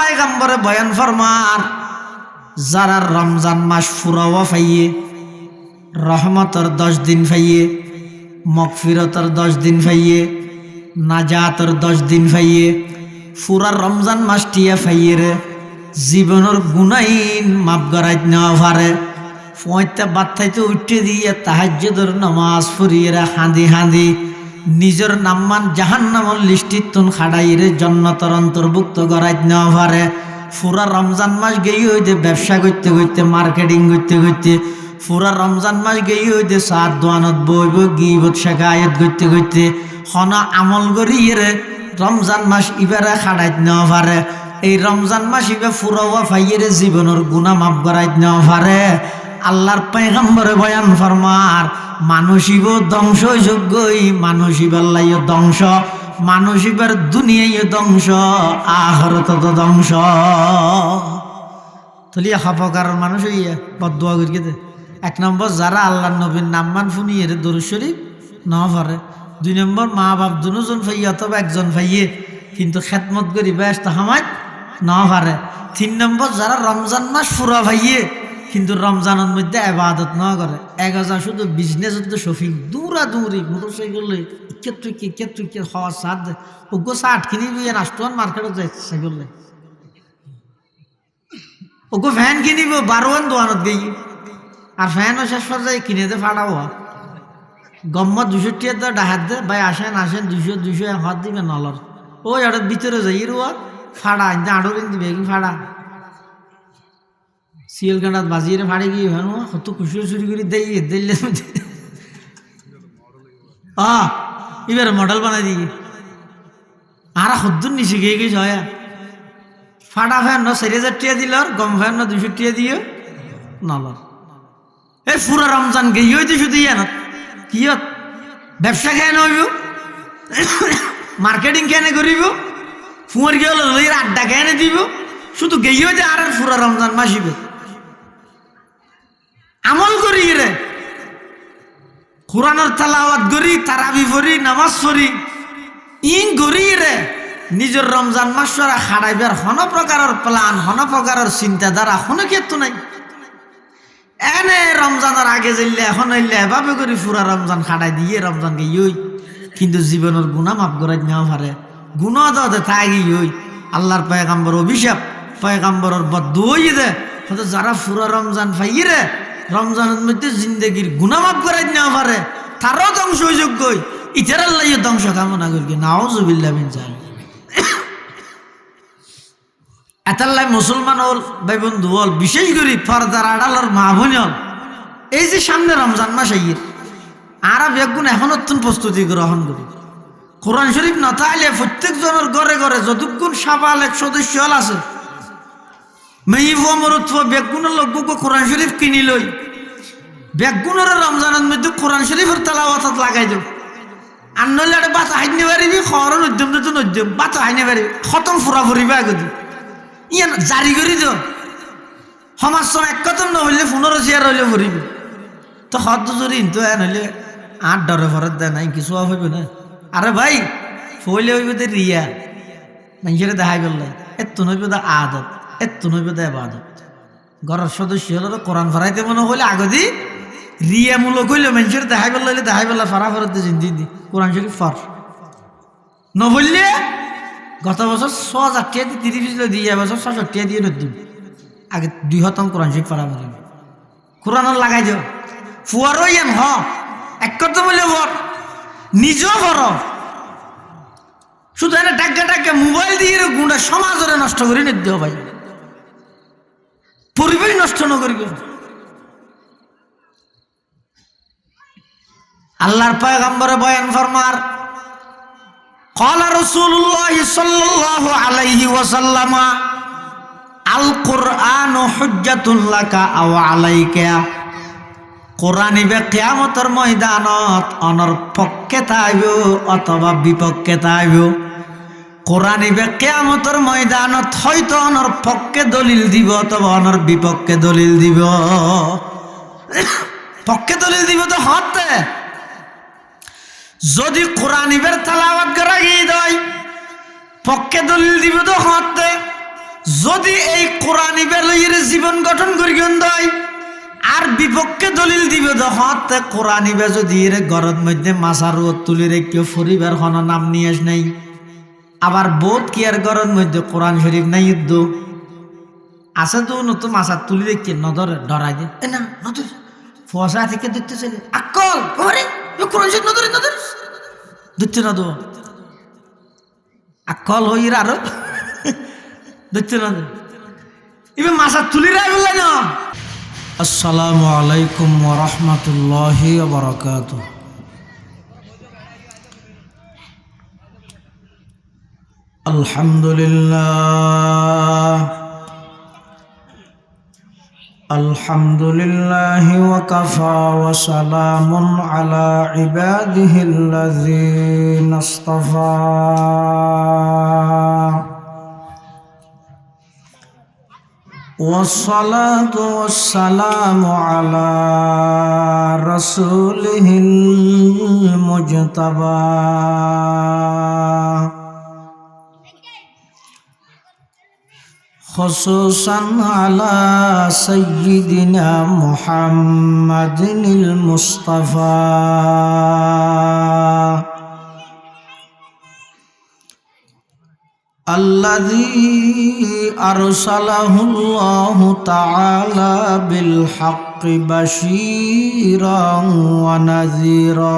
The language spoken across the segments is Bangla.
পয়গম্বরে বয়ান ফরমান যারা রমজান মাস ফুরাওয়া ফাইয়ে রহমতর 10 দিন ফাইয়ে মগফিরতর 10 দিন ফাইয়ে নাজাতর 10 দিন ফাইয়ে পুরা রমজান মাস টিয়া ফাইয়ে রে জীবনের গুনাইন মাপ গড়াইত নেওয়া পারে পয়তা বাত্তাইতে উঠে দিয়ে তাহাজ্জুদের নামাজ পড়িয়ে রে হাঁদি হাঁদি নিজের নাম্মান জাহান্নামর লিস্টিত তুন খাড়াইরে জান্নাতের অন্তর্ভুক্ত গড়াইত নেওয়া পারে পুরা রমজান মাস গেই হইতে ব্যবসা করতে করতে মার্কেটিং করতে করতে পুরা রমজান মাস গেই হইতে সাত দোয়ানত বইব গিবত শেখায়ত করতে করতে হন আমল করিয়ে রে রমজান মাস ইবারে খাড়াইত নেওয়া পারে এই রমজান মাস ইবে ফুরাওয়া ফাইয়েরে জীবনের গুনাহ মাফ করাইত নেওয়া পারে আল্লাহর পয়গম্বরে বয়ান ফরমার মানসিব ধ্বংস যোগ্যই মানসিব আল্লাহ ধ্বংস মানসিবের দুনিয়ায় ধ্বংস আখিরাত তো ধ্বংস তলিয়া খাফকার মানুষ হইয়া বদদুয়া করি দে 1 নম্বর যারা আল্লাহর নবীর নাম মান ফুনিয়ে দরুদ শরীফ না পারে 2 নম্বর মা বাপ দুজন ফাইয়া অথবা একজন ফাইয়ে কিন্তু খেদমত করি ব্যস্ত হামায় না পারে 3 নম্বর যারা রমজান মাস পুরা ভাইয়ে কিন্তু রমজানের মধ্যে ইবাদত না করে এগাজা শুধু বিজনেস তো শফিক দূরা দূরি মোটরসাইকেল কেতুই হওয়া সাদ ওগো 60 কিনি বিয়ে রাষ্ট্রন মার্কেটে যাইছে সাইকেল ওগো ফ্যান কিনিব 12 দোয়ানত গই আর ফ্যানও শেষ পর্যায়ে কিনে দে ফাড়াও গম্মত 200 টাকা দে ডাহাত দে ভাই আসেন 200 হাত দিবে নলর ওই আর ভিতরে যাই রুয়া ফাড়া ইন্দা আড়রিন দিবে কি ফাড়া সিএল গানাত বাজিয়ে ফাড়ে গিয়ে হেন কত খুশি চুরি করে দেই দিলে এবার মডেল বানাই দিই আর হদ্দুর নিচে গিয়ে গেছে হয় ফাটা ফ্যান 4000 টাকা দিল গম ফ্যান 200 টাকা দিয়ে নলর এই পুরা রমজান গিয়ে হইতে শুধু ইয়ে না কি ব্যবসা কেন হইব মার্কেটিং কেন করিব ফুয়ার গিয়ে লইয়ের আড্ডা কেন দিব শুধু গেই হইতে আর পুরা রমজান মাসিবে আমল করি রে কোরআনের তেলাওয়াত করি তারাবি পড়ি নামাজ পড়ি ইন করি রে নিজের রমজান মাসরা খাড়াইবার হন প্রকারের প্ল্যান হন প্রকারের চিন্তাধারা হন ক্ষেত্র নাই এনে রমজানের আগে যাইলে এখন হইলে এভাবে করি পুরা রমজান খাড়াই দিয়ে রমজান গেই কিন্তু জীবনের গুনাহ মাফ করাই নেওয়া পারে গুনাহ দে থাকি আল্লাহর পয়গম্বর অভিশাপ পয়গম্বরের বদদুয়া দে হয়তো যারা পুরা রমজান পাই রে রমজানের মধ্যে জিন্দগির গুনাহ মাফ করাই নেওয়া পারে তারও ধ্বংস যোগ্য ইতার আল্লাহ ধ্বংস কামনা করি নাউজুবিল্লাহ মিন জালিক এতাল্লাই মুসলমান হল ভাই বন্ধু হল বিশেষ করে পর্দার আড়ালর মা বোন হল এই যে সামনে রমজান মাস আইয়ের আর বেগুন এখন অত্যন্ত প্রস্তুতি গ্রহণ করি কোরআন শরীফ না তাইলে প্রত্যেক জনের ঘরে ঘরে যতক্ষণ সাবালেক সদস্য হল আছে মেয়েমরত বেগুনের লোক কোরআন শরীফ কিনি লই বেগুনের রমজানের মধ্যে কোরআন শরীফের তেলাওয়াত লাগাই দেব আর নইলে একটা বাতা হাইনে পারিবি খরণ উদ্যম তো নদ্যম বাতা হাইনে পারিবি খতম ফুরা ফুরিবা আগে ইয়ে জারি করি তো সমাজ এক খতম নহলে 15 চেয়ার হইলে ফুরিবি তো হদ জরি তো নইলে 8 ডরে ফরত দেয় নাই কিছু হইব না আরে ভাই ফইলে হইব দে রিয়া মানুষের দেখাই বললে এত নইব দে আদত এত নইব দে ইবাদত ঘরের সদস্য হলো কোরআন ফরাইতে মনে হইলে আগদি রিয়া মূলক হইলে মানুষের দেখাই বললে দেখাই বললে ফারা ফরত দে জিন্দি কোরআন শরীফ ফর নহলে গত বছর 6000 টাকা দিয়ে 30 দিয়ে এবছর 600 টাকা দিয়ে নতুন আগে 200 কোরআন শরীফ পড়া বলি কোরআন লাগাই দিও ফুয়ারও ইয়ান হ এক কথা বলে বল নিজও বড় শুধু এনে ডাক্কা মোবাইল দিয়ে গুণা সমাজরে নষ্ট করে নিতে ভাই পরিবেশ নষ্ট না করি আল্লাহর পয়গম্বরে বয়ান ফরমার قال رسول الله صلى الله عليه وسلم القرآن حجة لك أو عليك কোরআন ইবে কিয়ামতের ময়দানত অনর পক্ষে থাইব অথবা বিপক্ষে থাইব কোরআন ইবে কিয়ামতের ময়দানত হয়তো অনর পক্ষে দলিল দিব অথবা অনর বিপক্ষে দলিল দিব পক্ষে দলিল দিব তো হতে যদি কোরআন ইবের তেলাওয়াত করা গিয়ে দেয় পক্ষে দলিল দিব তো হতে যদি এই কোরআনি বেলইয়ের জীবন গঠন করি গন্ধয় আর বিপক্ষে দলিল দিবে দহতে কোরআনি বে যদি এর ঘরের মধ্যে মাসার তুলি রেখে পরিবার হন নাম নিয়ে আস নাই আবার বোধ কি আর ঘরের মধ্যে কোরআন শরীফ নাই যুদ্ধ আছে তো নতুন মাসার তুলি রেখে নজর ডরাই দে না নজর ফসা থেকে দেখতে চলে আকল ওরে কোরআন শরীফ নজর নজর দেখতে না তো আকল হইর আরো দেখতে না এবার মাসার তুলি রাই বললে না আসসালামু আলাইকুম ওয়া রাহমাতুল্লাহি ওয়া বারাকাতুহু আলহামদুলিল্লাহি ওয়া কাফা ওয়া সালামুন আলা ইবাদিহিল্লাযীনা ইসতাফা والصلاة والسلام على رسوله المجتبى خصوصا على سيدنا محمد المصطفى الذي أرسله الله تعالى بالحق بشيرا ونذيرا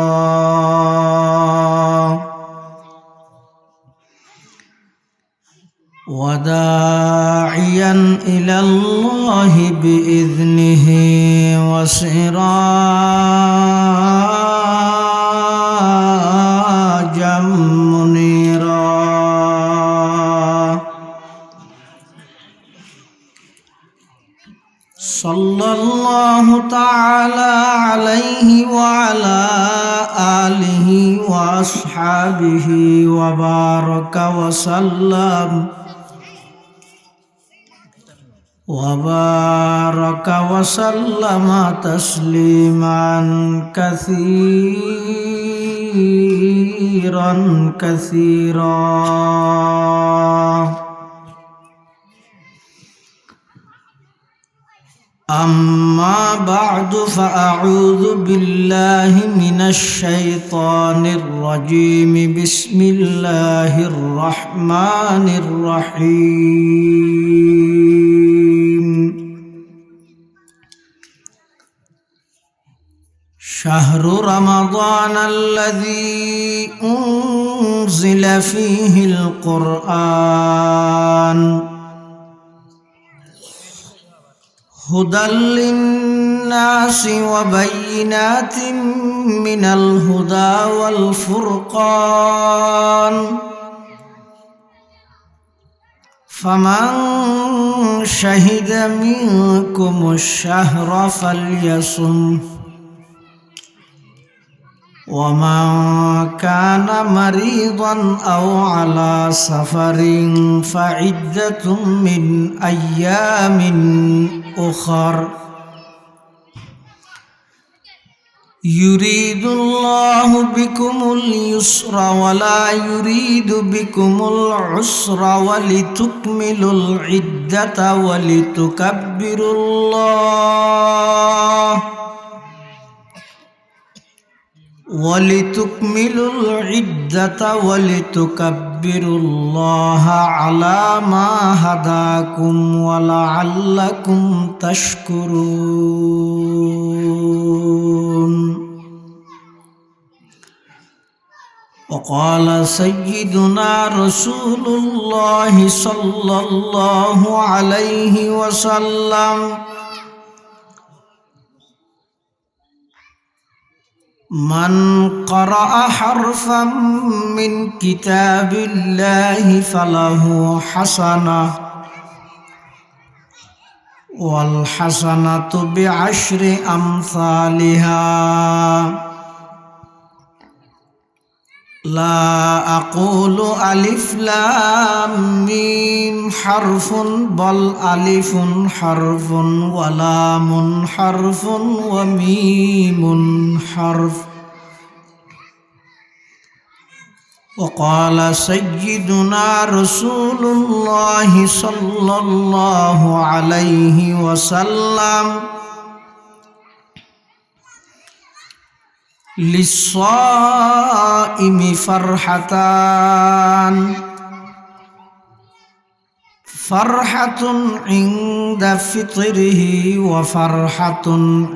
وداعيا إلى الله بإذنه وسراجا منيرا صلى الله تعالى عليه وعلى آله وأصحابه وبارك وسلم تسليما كثيرا كثيرا أما بعد فأعوذ بالله من الشيطان الرجيم بسم الله الرحمن الرحيم شهر رمضان الذي أنزل فيه القرآن هدى للناس وبينات من الهدى والفرقان فمن شهد منكم الشهر فليصم ومن كان مريضا أو على سفر فعدة من أيام أخر يريد الله بكم اليسر ولا يريد بكم العسر ولتكملوا العدة ولتكبروا الله ولتكملوا العدة ولتكبروا الله على ما هداكم ولعلكم تشكرون وقال سيدنا رسول الله صلى الله عليه وسلم من قرأ حرفا من كتاب الله فله حسنة والحسنة بعشر أمثالها لا أقول ألف لام ميم حرف بل ألف حرف ولام حرف وميم حرف وقال سيدنا رسول الله صلى الله عليه وسلم للصائم فرحتان فرحة عند فطره وفرحة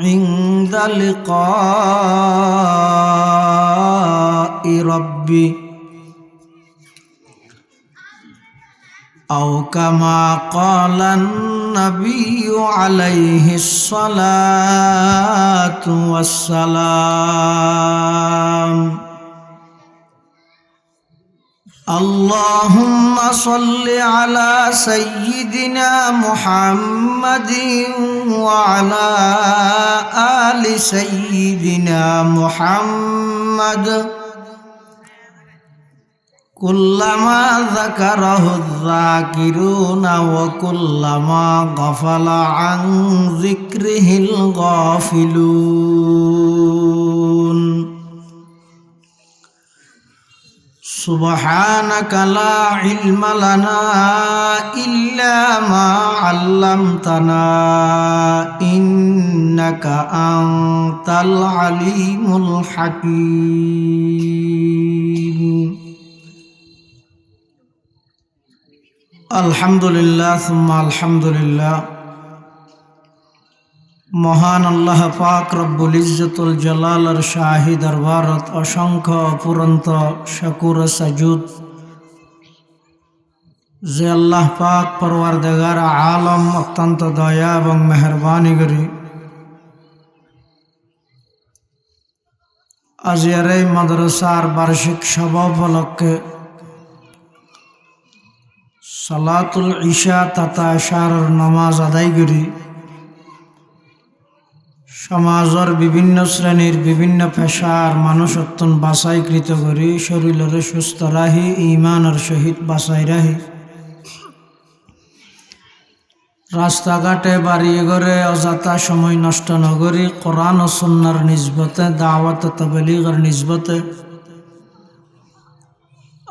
عند لقاء ربه أو كما قال النبي عليه الصلاة والسلام اللهم صل على سيدنا محمد وعلى آل سيدنا محمد كلما ذكره الذاكرون وكلما غفل عن ذكره الغافلون سبحانك لا علم لنا إلا ما علمتنا إنك أنت العليم الحكيم আলহামদুলিল্লাহ সুম্মা আলহামদুলিল্লাহ। মহান আল্লাহ পাক রব্বুল ইজ্জতুল জালালের শাহী দরবারত অসংখ্য অপুরন্ত শুকর সাজুদ যে আল্লাহ পাক পরওয়ারদিগার আলম অত্যন্ত দয়া এবং মেহরবানি করি আজিয়ার এই মাদ্রাসার বার্ষিক সভা উপলক্ষে সালাতুল ইশা তথা ইশারার নামাজ আদায় করি সমাজের বিভিন্ন শ্রেণীর বিভিন্ন পেশার মানুষ অত্যন্ত বাছাইকৃত করি শরীরের সুস্থ রাহি ইমানের সহিত বাছাই রাহি রাস্তাঘাটে বাড়ি ঘরে অযথা সময় নষ্ট নগরী কোরআন ও সুন্নাহর নিসবতে দাওয়াত তাবলীগের নিসবতে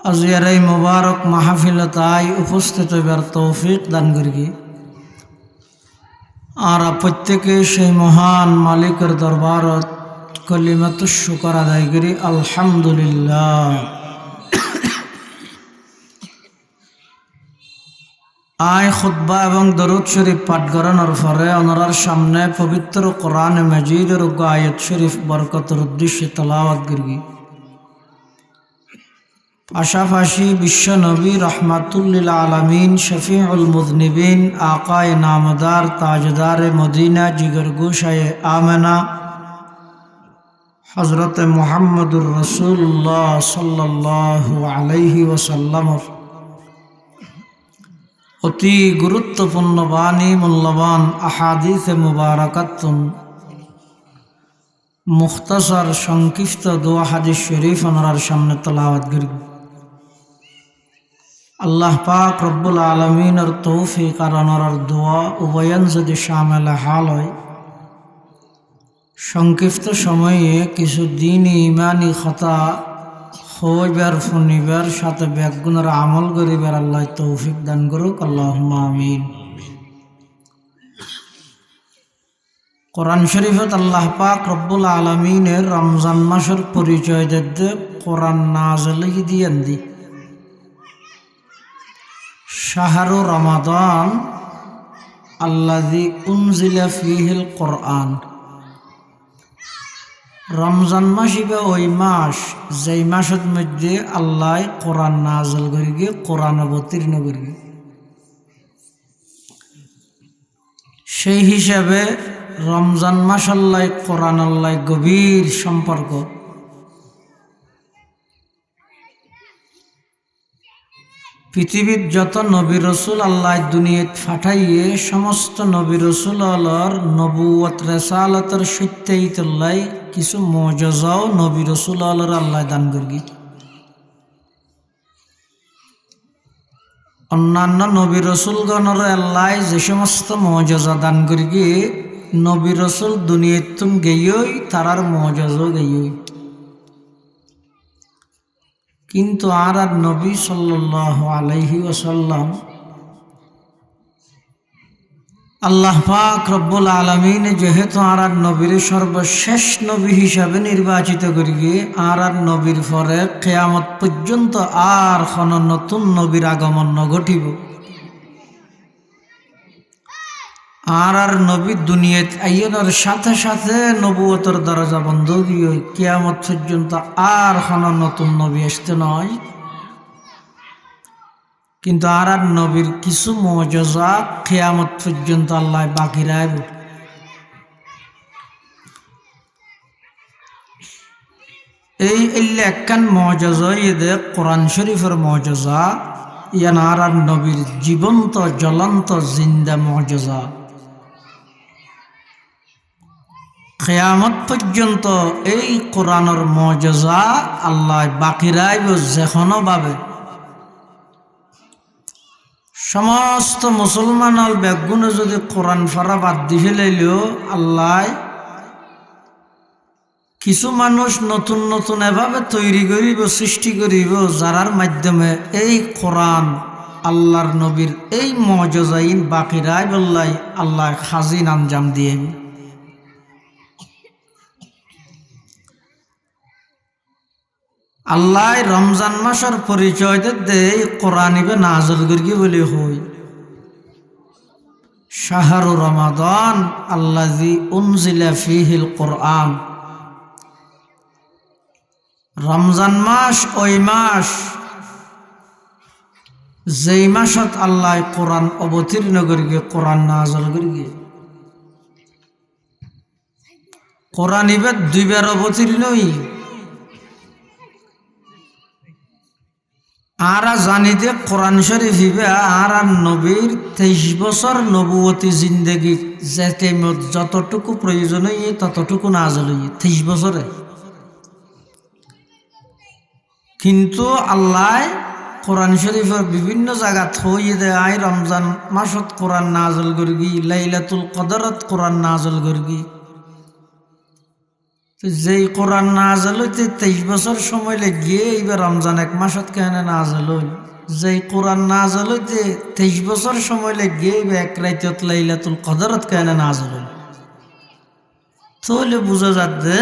আজিয়ার এই মুবারক মাহফিলতায় উপস্থিত হইবার তৌফিক দান করি আর প্রত্যেকে সেই মহান মালিকের দরবারত কলিমাতুশ শুকর আদায় করি আলহামদুলিল্লাহ। আয় খুতবা এবং দরুদ শরীফ পাঠ করানোর পরে ওনার সামনে পবিত্র কোরআন মাজিদের আয়াত শরীফ বরকতের উদ্দেশ্যে তেলাওয়াত করি। পাশাপাশি বিশ্ব নবী রহমাতুল্লিল আলামিন শফিউল মুযনিবিন আকায়ে নামদার তাজদারে মদিনা জিগর গোশায়ে আমেনা হযরত মুহাম্মদুর রাসূলুল্লাহ সাল্লাল্লাহু আলাইহি ওয়াসাল্লাম অতি গুরুত্বপূর্ণ বাণী মূল্যবান আহাদিসে মুবারাকাতুন মুখতাসার সংক্ষিপ্ত দোয়া হাদিস শরীফ ওনার সামনে তেলাওয়াত করি। আল্লাহ পাক রব্বুল আলমিনের তৌফিক আর ওনার দোয়া উভয়ন যদি শামিল হাল হয় সংক্ষিপ্ত সময়ে কিছু দিনই ইমানি খতা হইবার শুনিবার সাথে ব্যাগুণের আমল করিবার আল্লাহ তৌফিক দান করুক আল্লাহুম্মা আমিন। কোরআন শরীফত আল্লাহ পাক রব্বুল আলমিনের রমজান মাসের পরিচয় দিতে কোরআন নাযিল দিয়েন দি শাহরু রমাদান আল্লাযী উনজিলা ফীহিল কোরআন। রমজান মাস ইবে ওই মাস যেই মাসের মধ্যে আল্লাহ কোরআন নাযিল করিগে কোরআন অবতীর্ণ করিগে। সেই হিসাবে রমজান মাস আল্লাহ কোরআন আল্লাহ গভীর সম্পর্ক। পৃথিবীর যত নবী রসুল আল্লাহ দুনিয়াত ফাটাইয়ে সমস্ত নবী রসুল আল্লাহর নবুয়ত রেসালতের সত্যায়িতল্লাই কিছু মুআজিজাও নবী রসুল আল্লাহর আল্লাহ দান করি। অন্যান্য নবী রসুলগণের আল্লাহ যে সমস্ত মুআজিজা দান করি নবী রসুল দুনিয়াত তুম গেয়ই তারার মুআজিজাও গেয়ই। কিন্তু আর নবী সাল্লাল্লাহু আলাইহি ওয়াসাল্লাম আল্লাহ পাক রব্বুল আলামিন যেহেতু আর নবীর সর্বশেষ নবী হিসাবে নির্বাচিত করিয়ে আর নবীর পরে কিয়ামত পর্যন্ত আর কোনো নতুন নবীর আগমন ঘটিব। আর নবী দুনিয়াত আইয়ার সাথে সাথে নবুয়তের দরজা বন্ধ দিয়ে কিয়ামত পর্যন্ত আর কোনো নতুন নবী আসতে নয়। কিন্তু আর নবীর কিছু মুজিজা কিয়ামত পর্যন্ত আল্লাহ বাকি রাখবে। এই একখান মুজিজা ইয়ে কোরআন শরীফের মুজিজা, ইয়ান আর নবীর জীবন্ত জ্বলন্ত জিন্দা মুজিজা। কিয়ামত পর্যন্ত এই কোরআনের মুজিজা আল্লাহ বাকি রাখবে যেকোনো ভাবে। সমস্ত মুসলমানের বেগুনে যদি কোরআন ফারা বাদ দিয়ে লাইলেও আল্লাহ কিছু মানুষ নতুন নতুন এভাবে তৈরি করিব, সৃষ্টি করিব, যারার মাধ্যমে এই কোরআন আল্লাহর নবীর এই মুজিজাইন বাকি রাখবে আল্লাহ খাজিন আঞ্জাম দিয়ে। আল্লাহ রমজান মাসের পরিচয় দেয় কোরআন ইবে নাযিল করি বলে হই। শাহরু রমাদান আল্লাযী উনজিলা ফীহিল কোরআন। রমজান মাস ওই মাস যেই মাসত আল্লাহ কোরআন অবতীর্ণ করিগে, কোরআন নাযিল করিগে। কোরআন ইবে দুইবার অবতীর্ণ হই। আরা জানি যে কোরআন শরীফ হিবে আর নবীর 23 বছর নবুয়তি জিন্দেগি যেতে যতটুকু প্রয়োজন হই ততটুকু নাযিল হই 23 বছরে। কিন্তু আল্লাহ কোরআন শরীফের বিভিন্ন জায়গা থই দেয় রমজান মাসত কোরআন নাযিল করগি, লাইলাতুল কদরত কোরআন নাযিল করগি। যেই কোরআন নাযিল হইতে 23 বছর সময় লাগিয়ে এইবার রমজান এক মাসত কেন নাযিল হইল। যেই কোরআন নাযিল হইতে 23 বছর সময় লাগিয়ে এইবার এক রাইতত লাইলাতুল কদরত কেন নাযিল হইল। তাহলে বুঝা যাচ্ছে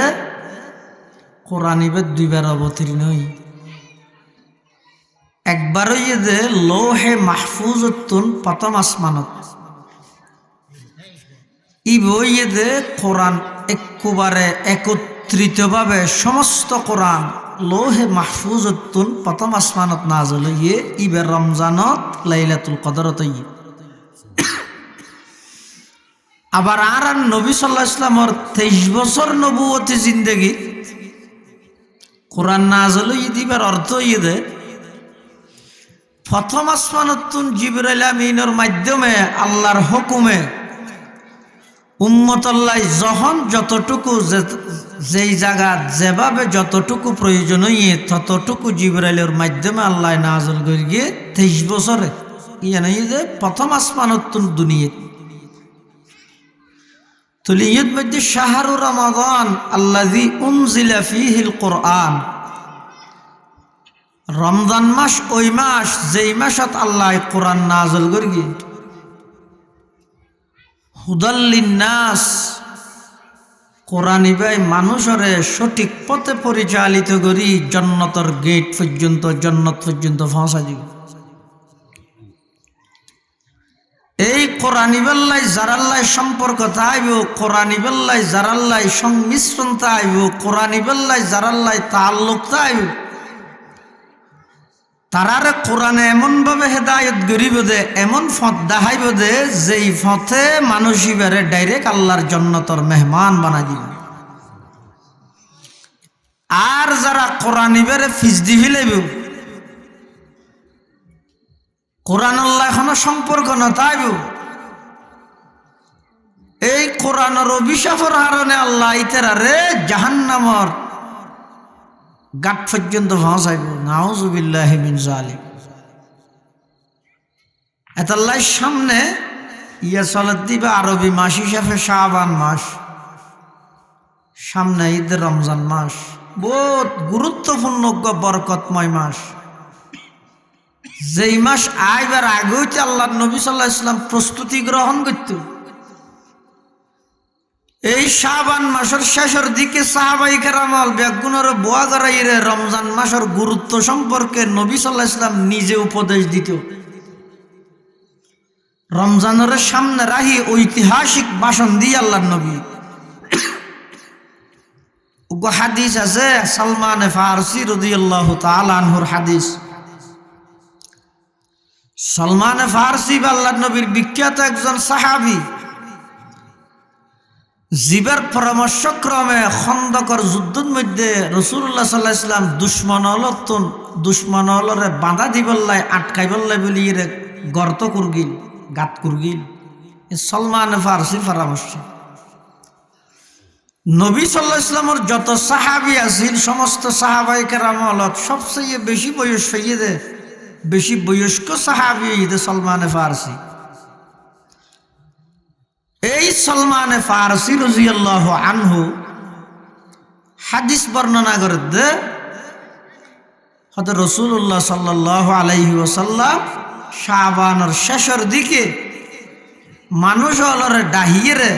কোরআন এবার দুইবার অবতীর্ণ হই। একবার হইয়ে যে লৌহে মাহফুজতুন প্রথম আসমানত, ই বইয়ে যে কোরআন একেবারে একত্রিতভাবে সমস্ত কোরআন লৌহে মাহফুজতুন প্রথম আসমানত নাযিল হইয়ে ইবে রমজানত লাইলাতুল কদরত হইয়ে। আবার আর নবী সাল্লাল্লাহু আলাইহি ওয়াসাল্লামের 23 বছর নবুয়তি জিন্দেগি কোরআন নাযিল হইয়ে দিবার অর্থ হইয়ে দে প্রথম আসমানতুন জিবরাইল আমিনের মাধ্যমে আল্লাহর হুকুমে উম্মতুল্লাহ যখন যতটুকু যেই জায়গা যেভাবে যতটুকু প্রয়োজন হইয়ে ততটুকু জিবরাইলের মাধ্যমে আল্লাহ নাযিল করে গিয়ে 23 বছরে ইয়ানি যে প্রথম আসমানতুন দুনিয়া। তাহলে এর মধ্যে শাহরু রমাদান আল্লাযী উনজিলা ফীহিল কোরআন, রমজান মাস ওই মাস যেই মাসত আল্লাহ কোরআন নাযিল করে গিয়ে। হুদাল লিন্নাস কোরআন ইবাই মানুষরে সঠিক পথে পরিচালিত করি জান্নাতের গেট পর্যন্ত, জান্নাত পর্যন্ত পৌঁছা দিব। এই কোরআন ইবাল্লাই যারাল্লাই সম্পর্ক তাইব, কোরআন ইবাল্লাই যারাল্লাই সংমিশ্রণ তাইব, কোরআন ইবাল্লাই যারাল্লাই তাআল্লুক তাইব, তারারে কোরআনে এমনভাবে হেদায়ত করিব দে, এমন পথ দেখাইব দে যেই পথে মানুষ ইবারে ডাইরেক্ট আল্লাহর জান্নাতের মেহমান বানাই দিবে। আর যারা কোরআন ইবারে ফিস দি ফেলাইব, কোরআন আল্লাহ এখনো সম্পর্ক না তাইব, এই কোরআনের অভিশাপের কারণে আল্লাহ ইতারারে জাহান্নামর গাট পর্যন্ত পৌঁছাইব। নাউযুবিল্লাহি মিন যালিক। এতাল্লাহ সামনে ইয়া চলত দিবা আরবি মাস হিসাবে শাবান মাস, সামনে ঈদ রমজান মাস, বহুত গুরুত্বপূর্ণ বরকতময় মাস। যেই মাস আইবার আগেও আল্লাহ নবী সাল্লাল্লাহু আলাইহি ওয়াসাল্লাম প্রস্তুতি গ্রহণ করত। এই শাবান মাসের শেষের দিকে সাহাবাই কেরামল বেগুনের বোয়া গড়াইরে রমজান মাসের গুরুত্ব সম্পর্কে নবী সাল্লাল্লাহু আলাইহি ওয়াসাল্লাম নিজে উপদেশ দিত। রমজানের সামনে রাহি ঐতিহাসিক ভাষণ দিয়ে আল্লাহ নবী হাদিস আছে সালমান ফারসি রাদিয়াল্লাহু তাআলা আনহুর হাদিস। সালমান ফারসি আল্লাহ নবীর বিখ্যাত একজন সাহাবী, জীবের পরামর্শক্রমে খন্দকর যুদ্ধের মধ্যে রাসূলুল্লাহ সাল্লাল্লাহু আলাইহি ওয়াসাল্লাম দুশ্মনরে বাধা দিবল্লাই আটকাই বললাই বলি রে গর্ত কুরগিল গাত কুরগিল। সালমান ফারসি পরামর্শ নবী সাল্লাল্লাহু আলাইহি ওয়াসাল্লামের যত সাহাবী আছেন সমস্ত সাহাবায়ে কেরামল সবচেয়ে বেশি বয়স হইয়ে বেশি বয়স্ক সাহাবী হইয়ে সালমান ফারসি। এই সালমান ফারসি রাদিয়াল্লাহু আনহু হাদিস বর্ণনা করে দে হযরত রাসূলুল্লাহ সাল্লাল্লাহু আলাইহি ওয়াসাল্লাম শাবানের শেষের দিকে মানুষ অলরে ডাহিয়ে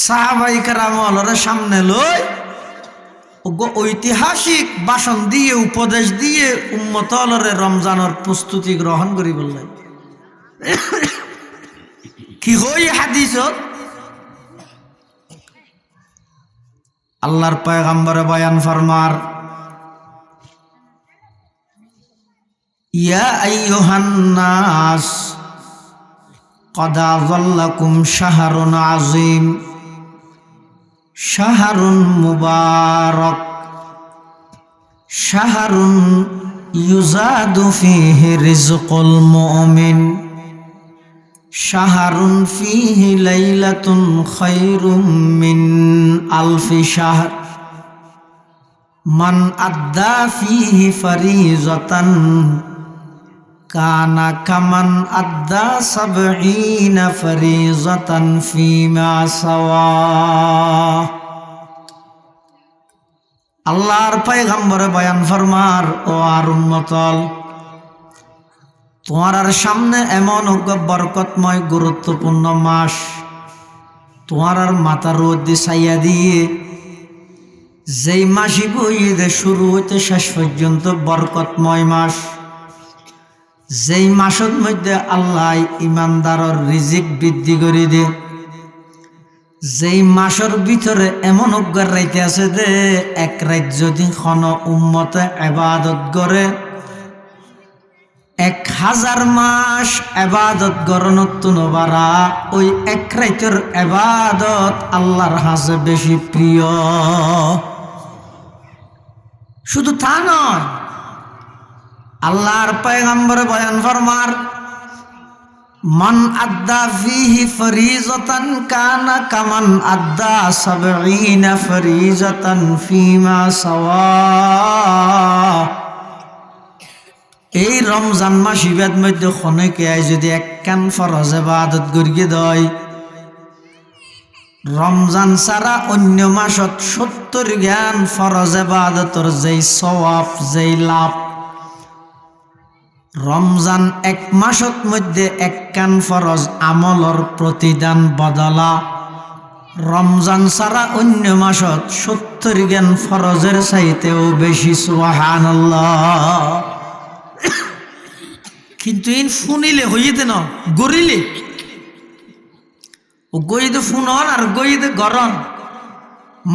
সাহাবাই কেরামলরে সামনে লই ঐতিহাসিক ভাষণ দিয়ে উপদেশ দিয়ে উম্মতলরে রমজানের প্রস্তুতি গ্রহণ করি বললেন। কি হই হাদিসত আল্লাহর পয়গম্বরে বয়ান ফরমার, ইয়া আইয়ুহান নাস قد ظلكم شهر عظيم شهر مبارك شهر يزاد فيه رزق المؤمن شهر فيه ليلة خير من 1000 شهر من أدى فيه فريضة কানা কামান আদ্দা 70 ফরিজাতান ফিমা সাওয়া। আল্লাহর পয়গম্বরে বয়ান ফরমার, ও আর উম্মতল তোমার সামনে এমন বরকতময় গুরুত্বপূর্ণ মাস, তোমার মাথার মধ্যে ছাইয়া দিয়ে যেই মাসই বইয়ে শুরু হইতে শেষ পর্যন্ত বরকতময় মাস, যেই মাসের মধ্যে আল্লাহ ইমানদারের রিজিক বৃদ্ধি করে দে, যেই মাসের ভিতরে এমন অজ্ঞার রাইতে আছে দে এক রাত যদি খন উম্মতে ইবাদত করে 1000 মাস ইবাদত গরনত নবারা, ওই এক রাতের ইবাদত আল্লাহর কাছে বেশি প্রিয়। শুধু তা নয়, আল্লাহর পয়গম্বর বয়ান ফরমার, মান আদ্দা ফিহি ফরিজাতান কানা কামান আদ্দা 70 ফরিজাতান ফিমা সাওয়া। এই রমজান মাস ইবাদত মধ্যে খনেকে যদি একখান ফরজ ইবাদত করিয়ে দেয়, রমজান ছাড়া অন্য মাসত 70 জ্ঞান ফরজ ইবাদতর যেই সওয়াব যেই লাভ, রমজান এক মাসত মধ্যে একখান ফরজ আমলর প্রতিদান বদলা রমজান ছাড়া অন্য মাসত 70 জ্ঞান ফরজের চাইতেও বেশি। সুবহানাল্লাহ। কিন্তু ইন শুনিলে হইতে না গরিলে ও গইতে ফুনন আর গইতে গরন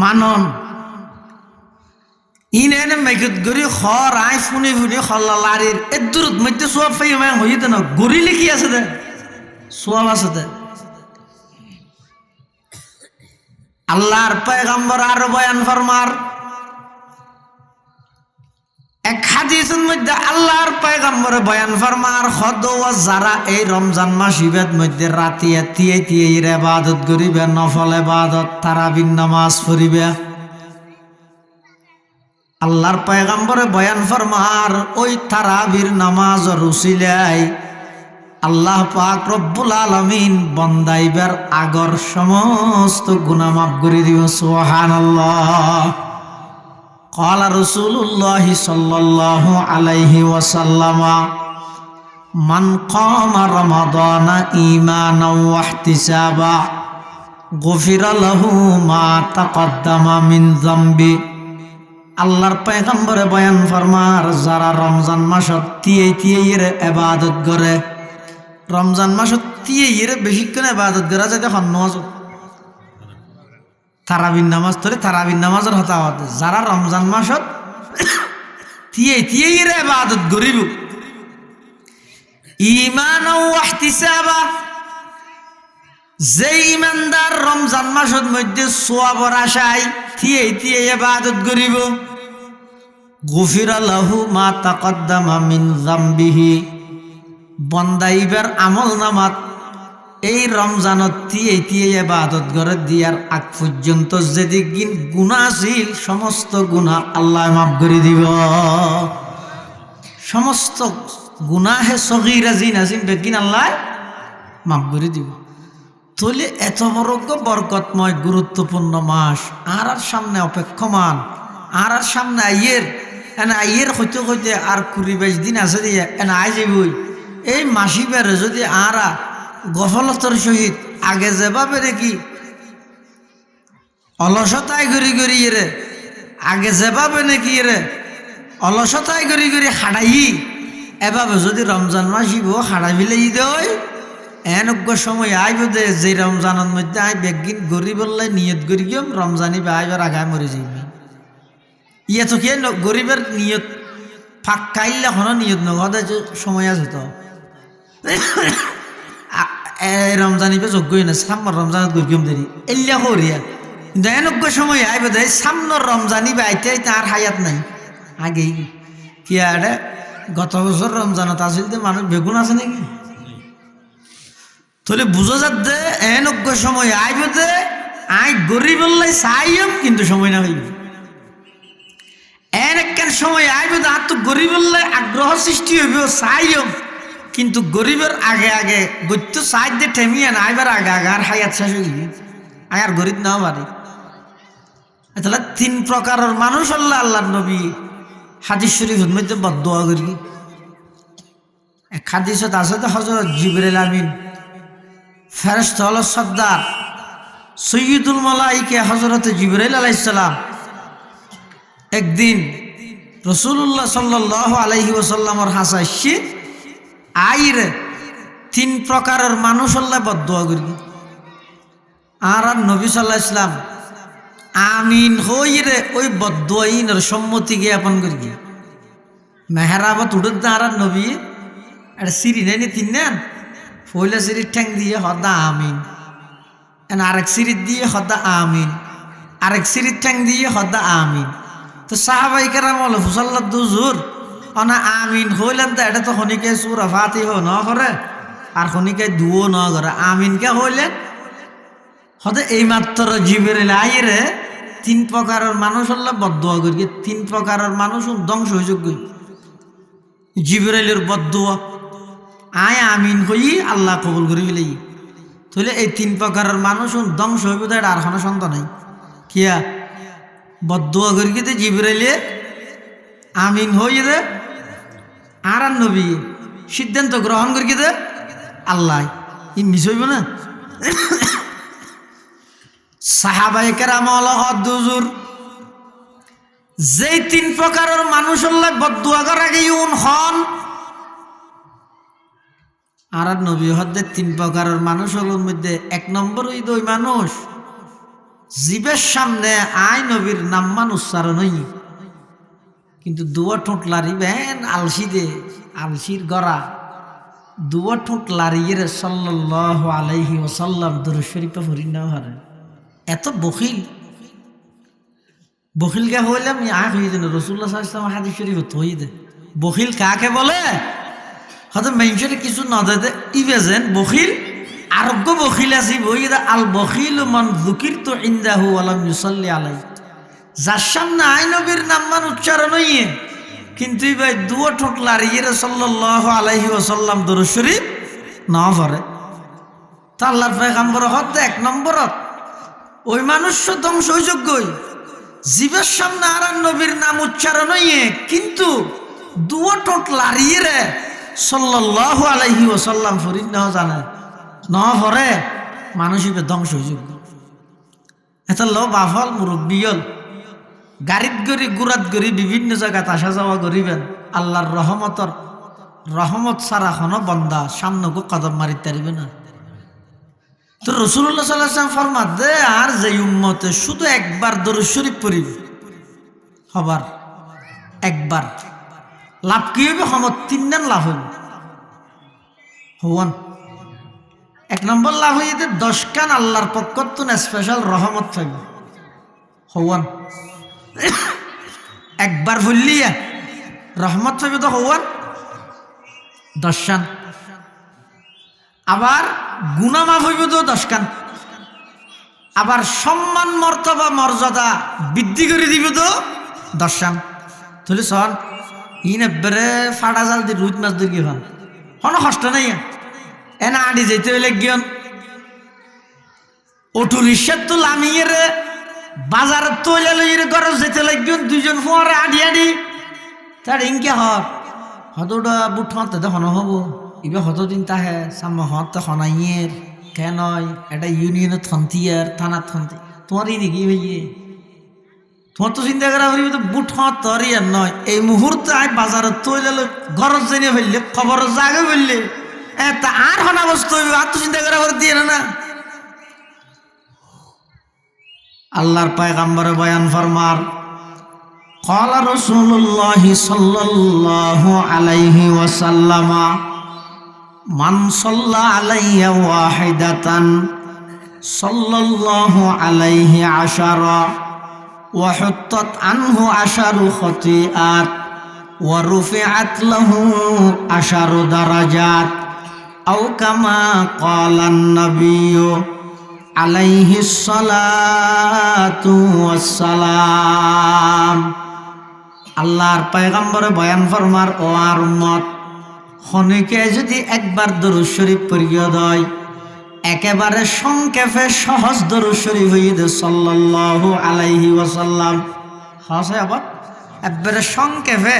মানন ইন এনে মেঘত গরি খর আই ফুনি ফুনি খল্লা লারির এ দূরত মধ্যে সোয়াব পাই মান হইতে না গরিলে কি আছে দে সোয়াব আছে দে। আল্লাহর পয়গম্বর আর বয়ান ফরমার, এক হাদিসের মধ্যে আল্লাহর পয়গম্বর বয়ান ফরমার, খদওয়া যারা এই রমজান মাস ইবাদত মধ্যে রাতিয়া তিয়ে তিয়ে ইবাদত করিবে, নফল ইবাদত তারাবির নামাজ পড়িবে, আল্লাহর পয়গম্বরে বয়ান ফরমার ওই তারাবির নামাজের উসিলায় আল্লাহ পাক রব্বুল আলামিন বন্দাইবার আগর সমস্ত গুনাহ মাফ করে দিও। সুবহানাল্লাহ। قال رسول الله صلى الله عليه وسلم من قام رمضان إيمانا واحتسابا غفر له ما تقدم من ذنبه আল্লাহর পয়গম্বরে বয়ান ফরমার যারা রমজান মাসত তিয়ে ইবাদত করে রমজান মাসত তিয়ে বেশিক্ষণ ইবাদত করা যায় দেখুন নমাজ তারাবির নামাজ ধরে তারাবির নামাজের হতা হতে যারা রমজান মাসত তিয়ে ইবাদত করিব ঈমান ও ইহতিসাবা যে ইমানদার রমজান মাসের মধ্যে সওয়াবের আশায় তিয়ে ইবাদত করিব গুফিরা লাহু মা তাকদ্দামা মিন যামবিহি বন্দাইবার আমল নামাত এই রমজানত তিয়ে ইবাদত করে দিয়ার আগ পর্যন্ত যেদিন গুনাহ ছিল সমস্ত গুনাহ আল্লাহ মাফ করে দিব সমস্ত গুনাহে সগীরা জিনা জিন বেকিন আল্লাহ মাফ করে দিব তাহলে এত বড় বরকতময় গুরুত্বপূর্ণ মাস আর সামনে অপেক্ষমান আর সামনে আইয়ের হইতে আর 20-22 দিন আছে দিয়ে আই যাবই এই মাসি বেড়ে যদি আরা গফলতার সহিত আগে যেভাবে দেখি অলসতায় গড়ি রে আগে যেভাবে নাকি রে অলসতায় গড়ি হাড়াই এভাবে যদি রমজান মাসিব হাড়াই ফেলে দেয় এনজ্ঞ সময় আইব দে যে রমজানের মধ্যে আই বেগিন গরিবল্লাই নিয়ত করি গিয়ে রমজানি বা আইবার আগায় মরে যাইবে ইয়ে তো কে গরিবের নিয়ত ফাঁক কাইলে এখনো নিয়ত নগদে সময় আছে তো রমজানিবে যোগ্যই না সামর রমজানত গরিম দেরি এলিয়া করিয়া কিন্তু এনজ্ঞ সময় আইব দে সামনের রমজানি বা আইতে তার হায়াত নাই আগেই কি আরে গত বছর রমজানত আসিল যে মানুষ বেগুন আছে নাকি তাহলে বুঝা যাচ্ছে এনজ্ঞ সময় আইব দে আই গরিবল্লাই চাইম কিন্তু সময় না হইব একখান সময় আইব দে আর তো গরিবল্লাই আগ্রহ সৃষ্টি হইব চাইম কিন্তু গরিবের আগে গত্য চাই দিয়ে ঠেমিয়ে না আইবার আগে আর হায়াত শেষ হইবি আর গরিব নাও পারি তাহলে 3 প্রকারের মানুষ আল্লাহ নবী হাদিস শরীফের মধ্যে বদদোয়া করি এক হাদিসত আছে তো হযরত জিবরাইল আমিন ফেরেশতা হলো সর্দার সৈয়দুল মালাইকা হযরত জিবরাইল আলাইহিস সালাম একদিন রাসূলুল্লাহ সাল্লাল্লাহু আলাইহি ওয়াসাল্লামের হাসাইছে আইরে 3 প্রকারের মানুষ আল্লাহ বদদোয়া করি আর নবী সাল্লাল্লাহু আলাইহি সাল্লাম আমিন হইরে ওই বদদোয়াইনের সম্মতি জ্ঞাপন করি মেহরাবত উড়দ আর নবী আর সিরি নেই 3 নেন পয়লা সিরির ঠ্যাং দিয়ে হদা আমিন আরেক সিরির দিয়ে হদা আমিন আরেক সিরির ঠ্যাং দিয়ে হদা আমিন তো সাহাবাই কেরাম হল ফুসাল্লা দুজুর অনা আমিন হইলেন তো এটা তো খনিকে সুরা ফাতিহা ন করে আর খনিকে দুও ন করে আমিনকে হইলেন হদে এই মাত্র জিবরিল আইরে 3 প্রকারের মানুষ আল্লাহ বদদোয়া করি 3 প্রকারের মানুষ ধ্বংস হয়ে যোগ্য জিবরাইলের বদদোয়া আয় আমিন হই আল্লাহ কবুল করি ফেলি তাহলে এই 3 প্রকারের মানুষ ধ্বংস হইব তো আর কোনো সন্তান নাই কিয়া বদদোয়া করি কি জিবরাইলে আমিন হই রে আর নবী সিদ্ধান্ত গ্রহণ করি দে আল্লাহ ই মিস হইব না সাহাবায়ে কেরাম হলো হুজুর যেই 3 প্রকারের মানুষ আল্লাহ বদদোয়া করে গিউন হন আর নবী হদ্দে 3 প্রকারের মানুষগুলোর মধ্যে 1 নম্বর ওই মানুষ জীবের সামনে আই নবীর নাম্মান উচ্চারণ হই কিন্তু দুয়া ঠোঁট লারিবেন আলসি দে আলসির গড়া দুয়া ঠোঁট লারিয়ে সাল্লাল্লাহু আলাইহি ওয়াসাল্লাম দরুদ শরীফে পড়ি না হারে এত বখিলকে হইলাম হয়ে যেন রাসূলুল্লাহ সাল্লাল্লাহু আলাইহি ওয়াসাল্লাম হাদিস শরীফে হই দে বখিল কাকে বলে হয়তো মেনশনে কিছু না দে ইবেজেন বখিল আরোগ্য বখিল আছি বই আল বখিল মান যুকিরতু ইনদাহু ওয়া লাম ইউসাল্লি আলাইহি যার সামনে আই নবীর নাম উচ্চারণ হইয়ে কিন্তু ভাই দুয়া ঠোঁট লারিয়ে সাল্লাল্লাহু আলাইহি ওয়াসাল্লাম দরুদ শরীফ না পড়ে তা আল্লাহর পয়গম্বর হতে 1 নম্বরত ওই মানুষ ধ্বংস যোগ্যই জীবের সামনে আর নবীর নাম উচ্চারণ হইয়ে কিন্তু দুও টোট লাড়িয়ে রে সাল্লাল্লাহু আলাইহি ওয়াসাল্লাম ফরিদ না জানে না ভরে মানুষ হিবে ধ্বংস হয়ে যাবে। এটা লো বাফল মুরব্বী হল গাড়িত গড়ি গুড়াত গড়ি বিভিন্ন জায়গায় আসা যাওয়া করিবেন আল্লাহর রহমত সারা হন বন্দা সামনে কদম মারিতে পারিবে না। তো রাসূলুল্লাহ সাল্লাল্লাহু আলাইহি ওয়াসাল্লাম ফরমাত দে আর যে উম্মতে শুধু একবার দরুদ শরীফ পড়িবে হবার একবার লাভ কি হবে হমত তিনজন লাভ হইবে হওয়ান। এক নম্বর লাভ হইতে 10 কান আল্লাহর পক্ষতুন স্পেশাল রহমত পাইবে হওয়ান। একবার বললিয়া রহমত পাইবে তো হওয়ান 10 কান। আবার গুনাহ মাফ হইবে তো 10 কান। আবার সম্মান মর্তবা মর্যাদা বৃদ্ধি করে দিবে তো 10 কান। তাহলে শোন ইন এবারে ফাটা জাল দিয়ে রুই মাছ ধরে গিয়ে কোনো কষ্ট নাই এনা আড়ি যেতে হইলে গিয়ন অটো রিক্সার তো লামিয়ে রে বাজারের তৈলে লইয়ে গরজ যেতে লাগিয়ন দুইজন ফোয়ারে আডি আডি তার ইনকে হতটা বুট হতে দেখো হব এবার হতদিন তাহে সামনে হত হনাইয়ের কেন এটা ইউনিয়নের থন্তিয়ার থানার থন্তি তোমার ই নাকি ভাইয়ে তোমার তো চিন্তা করা হইবে তো বুট তোর ইয়ার নয় এই মুহূর্তে আয় বাজারের তৈলে গরজ জেনে ফেললে খবর জাগে ফেললে তা আর হনা বস্তু হইবে আর তো চিন্তা করা করে দিয়ে না। আল্লাহর পয়গম্বরে বয়ান ফরমার قال رسول الله صلى الله عليه وسلم من صلى علي واحدة صلى الله عليه 10 وحطت عنه 10 خطيئات ورفعت له 10 درجات أو كما قال النبي عليه الصلاة والسلام। আল্লাহর পয়গম্বরে বয়ান ফরমার ও আর উম্মত খনিকে যদি একবার দরুদ শরীফ পড়িয়া দেয় একেবারে সংক্ষেপে সহজ দরুদ শরীফ হইতে সাল্লাল্লাহু আলাইহি ওয়াসাল্লাম হাসে আবার একবারে সংক্ষেপে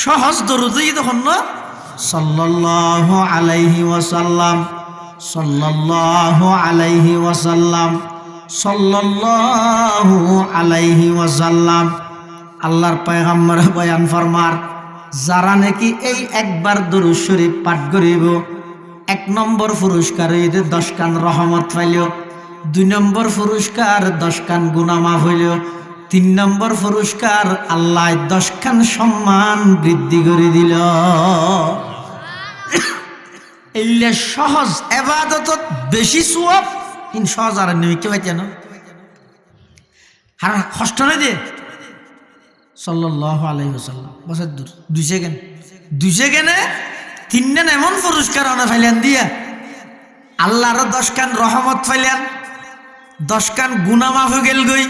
সহজ দরুদ হইতে হন সাল্লাল্লাহু আলাইহি ওয়াসাল্লাম সাল্লাল্লাহু আলাইহি ওয়াসাল্লাম সাল্লাল্লাহু আলাইহি ওয়াসাল্লাম। আল্লাহর পয়গম্বর বয়ান ফরমার যারা নাকি এই একবার দরুদ শরীফ পাঠ করিব 1 নম্বর পুরস্কার হইতে 10 কান রহমত পাইল, 2 নম্বর পুরস্কার 10 কান গুনাহ মাফ হইল, 3 নম্বর পুরস্কার আল্লাহ 10 কান সম্মান বৃদ্ধি করে দিল। এইলে সহজ ইবাদত বেশি সওয়াব ইন সহজ আর নয় কে ভাই জানো আর কষ্ট নাই দে সাল্লাল্লাহু আলাইহি ওয়াসাল্লাম বসে দূর 2 সেকেন্ডে 3 জন এমন পুরস্কার আনা ফাইলেন দিয়া আল্লাহর 10 কান রহমত ফাইলেন 10 কান গুনাহ মাফ হয়ে গেল গই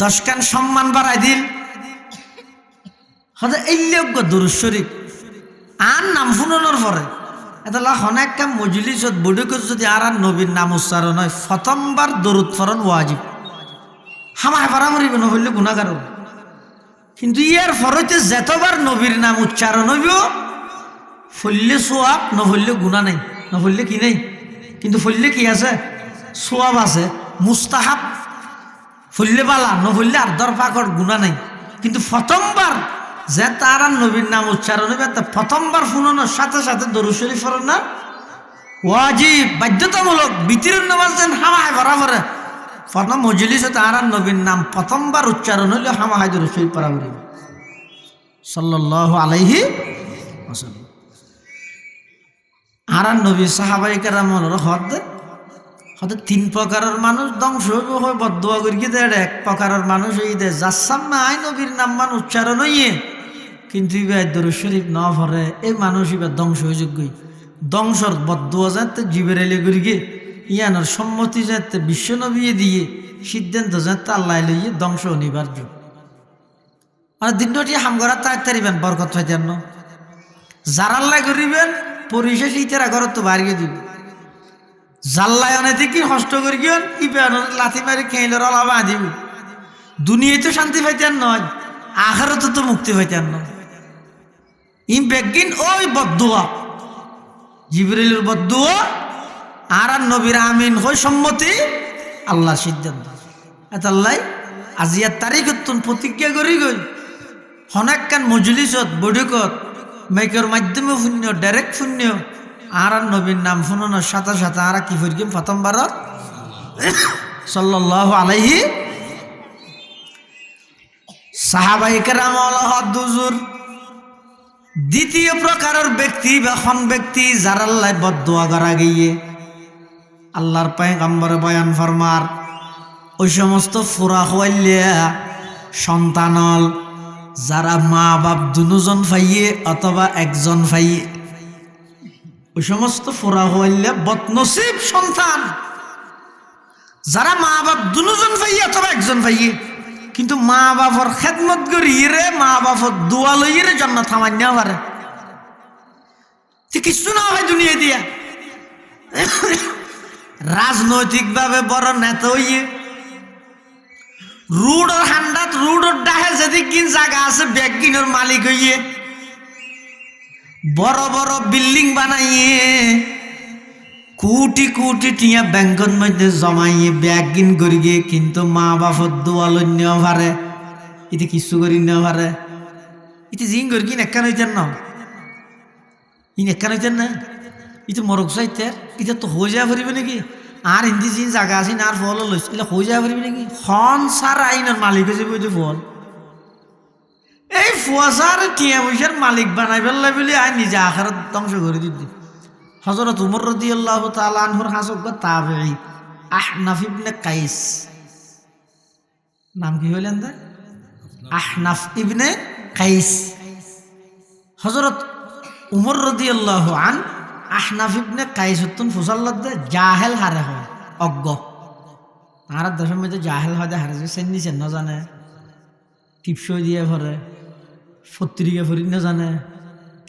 10 কান সম্মান বাড়াই দিল হদা এইলে দরুদ শরীফ আর নাম শুনানোর পরে এটা অনেক কাম মজলিসত বডুকে যদি আর নবীর নাম উচ্চারণ হয় প্রথমবার দরুদ পড়ন ওয়াজিব হামায় পারামরিব না হইলে গুনাহগার কিন্তু ইয়ার ফরতে যতবার নবীর নাম উচ্চারণ হইব ফললে সোয়াব না হইলে গুনাহ নাই না হইলে কি নাই কিন্তু ফললে কি আছে সোয়াব আছে মুস্তাহাব ফললে বালা না হইলে আর দর পাকড় গুনাহ নাই কিন্তু প্রথমবার যে তার নবীর নাম উচ্চারণ হবে তা প্রথমবার শুনানোর সাথে সাথে দরুদ শরীফ পড়ন না ওয়াজিব বাধ্যতামূলক বিতিরের নামাজ যেন হামায় বরাবর ফরনা মজলিসে তার নবীর নাম প্রথমবার উচ্চারণ হইলে হামায় দরুদ শরীফ পড়া হবে সাল্লাল্লাহু আলাইহি ওয়াসাল্লাম। আর নবী সাহাবায়ে কেরামের হতে 3 প্রকারের মানুষ ধ্বংস হয়ে বদদুয়া করিয়ে দেয়। 1 প্রকারের মানুষ এই দেয় যার সামনে আই নবীর নাম মান উচ্চারণ হইয়ে কিন্তু ইবার দরুদ শরীফ না পড়ে এই মানুষ এবার ধ্বংস হয়ে যোগ্যই ধ্বংসর বদদুয়া যাতে জিবরাইলে করিয়ে ইয়ানোর সম্মতি যাতে বিশ্ব নবী দিয়ে সিদ্ধান্ত যাতে আল্লাহ লইয়ে ধ্বংস অনিবার্য। মানে দিনটি হাম করা তাড়াতাড়িবেন বরকত পাইতেন না যার আল্লাহ করিবেন পরিশেষ ইতারা ঘর তো বাড়িয়ে দিব জাল্লায় অনেক কি কষ্ট করি গিয়ে ইবে লাথি মারি খেয়ে রলা বাঁধিব দুনিয়ায় তো শান্তি পাইতেন নয়, আখিরাতে তো মুক্তি পাইতেন নয়। ইম বেগিন ওই বদদুয়া, জিবরিলের বদদুয়া আর নবীর আমিন হই সম্মতি আল্লাহর সিদ্ধান্ত। এতাল্লাই আজিয়ার তারিখত প্রতিজ্ঞা করি গই হনাক্কান মজলিসত বৈঠকত মাইকের মাধ্যমে শূন্য ডাইরেক্ট শূন্য আর নবীর নাম শুনানোর সাথে সাথে আর কি করি প্রথমবারত সাল্লাল্লাহু আলাইহি সাহাবায়ে কেরাম দুজুর। দ্বিতীয় প্রকারের ব্যক্তি বা খন ব্যক্তি যার আল্লাহ বদদুয়া করা গিয়ে আল্লাহর পয়গম্বর বয়ান ফরমার ওই সমস্ত ফুরা হইলিয়া সন্তানল যারা মা বাপ দুজন ফাইয়ে অথবা একজন ফাইয়ে, ওই সমস্ত ফুরা হইলিয়া বদনসিব সন্তান যারা মা বাপ দুজন ফাইয়ে অথবা একজন ফাইয়ে, কিন্তু মা বাপর খেদমত করিয়ে মা বাপর দোয়া লইয়ে জন্য থামাই না পারে, কিছু না হয় দুনিয়া দিয়া। রাজনৈতিকভাবে বড় নেতা হইয়ে রুডর হান্ডাত রুডর ডাহে যদি কিন জায়গা আছে ব্যাগ কিনোর মালিক হইয়ে বড় বড় বিল্ডিং বানাইয়ে কোটি কোটি টিয়া ব্যাংকর মধ্যে জমাইয়ে ব্যাগ কিন করি গিয়ে, কিন্তু মা বাপর দোয়া লইনেও পারে, এতে কিছু করি নেও পারে। এতে জিং করি কিন একান হইতেন না, ইন একান হইতেন না, ইতে মরক চাইতের এটা তো হয়ে যাওয়া পারিবে নাকি? আর হিন্দি যে জায়গা আছে আর ফল লইছে এটা হয়ে যাওয়া পারিবে নাকি? খন সার আইনের মালিক হয়ে যাবে ওই ফল, এই ফুয়াশার টিয়া পয়সার মালিক বানাই ফেললাই বলে আই নিজে আখারাত ধ্বংস করে দিতে। হযরত উমর রাদিয়াল্লাহু তাআলা আনহুর হাসব তাবেঈ আহনাফ ইবনে কাইস, নাম কি হইলেন দা? আহনাফ ইবনে কাইস। হযরত উমর রাদিয়াল্লাহু আন আহনাফ ইবনে কাইস হতুন ফুসাল্লাদে জাহেল হারে হয়, অজ্ঞ। আর দশম মধ্যে জাহেল হয় হারে যে সেন্নি সেন না জানে, টিপসই দিয়ে ভরে, পত্রিকা ফরি না জানে,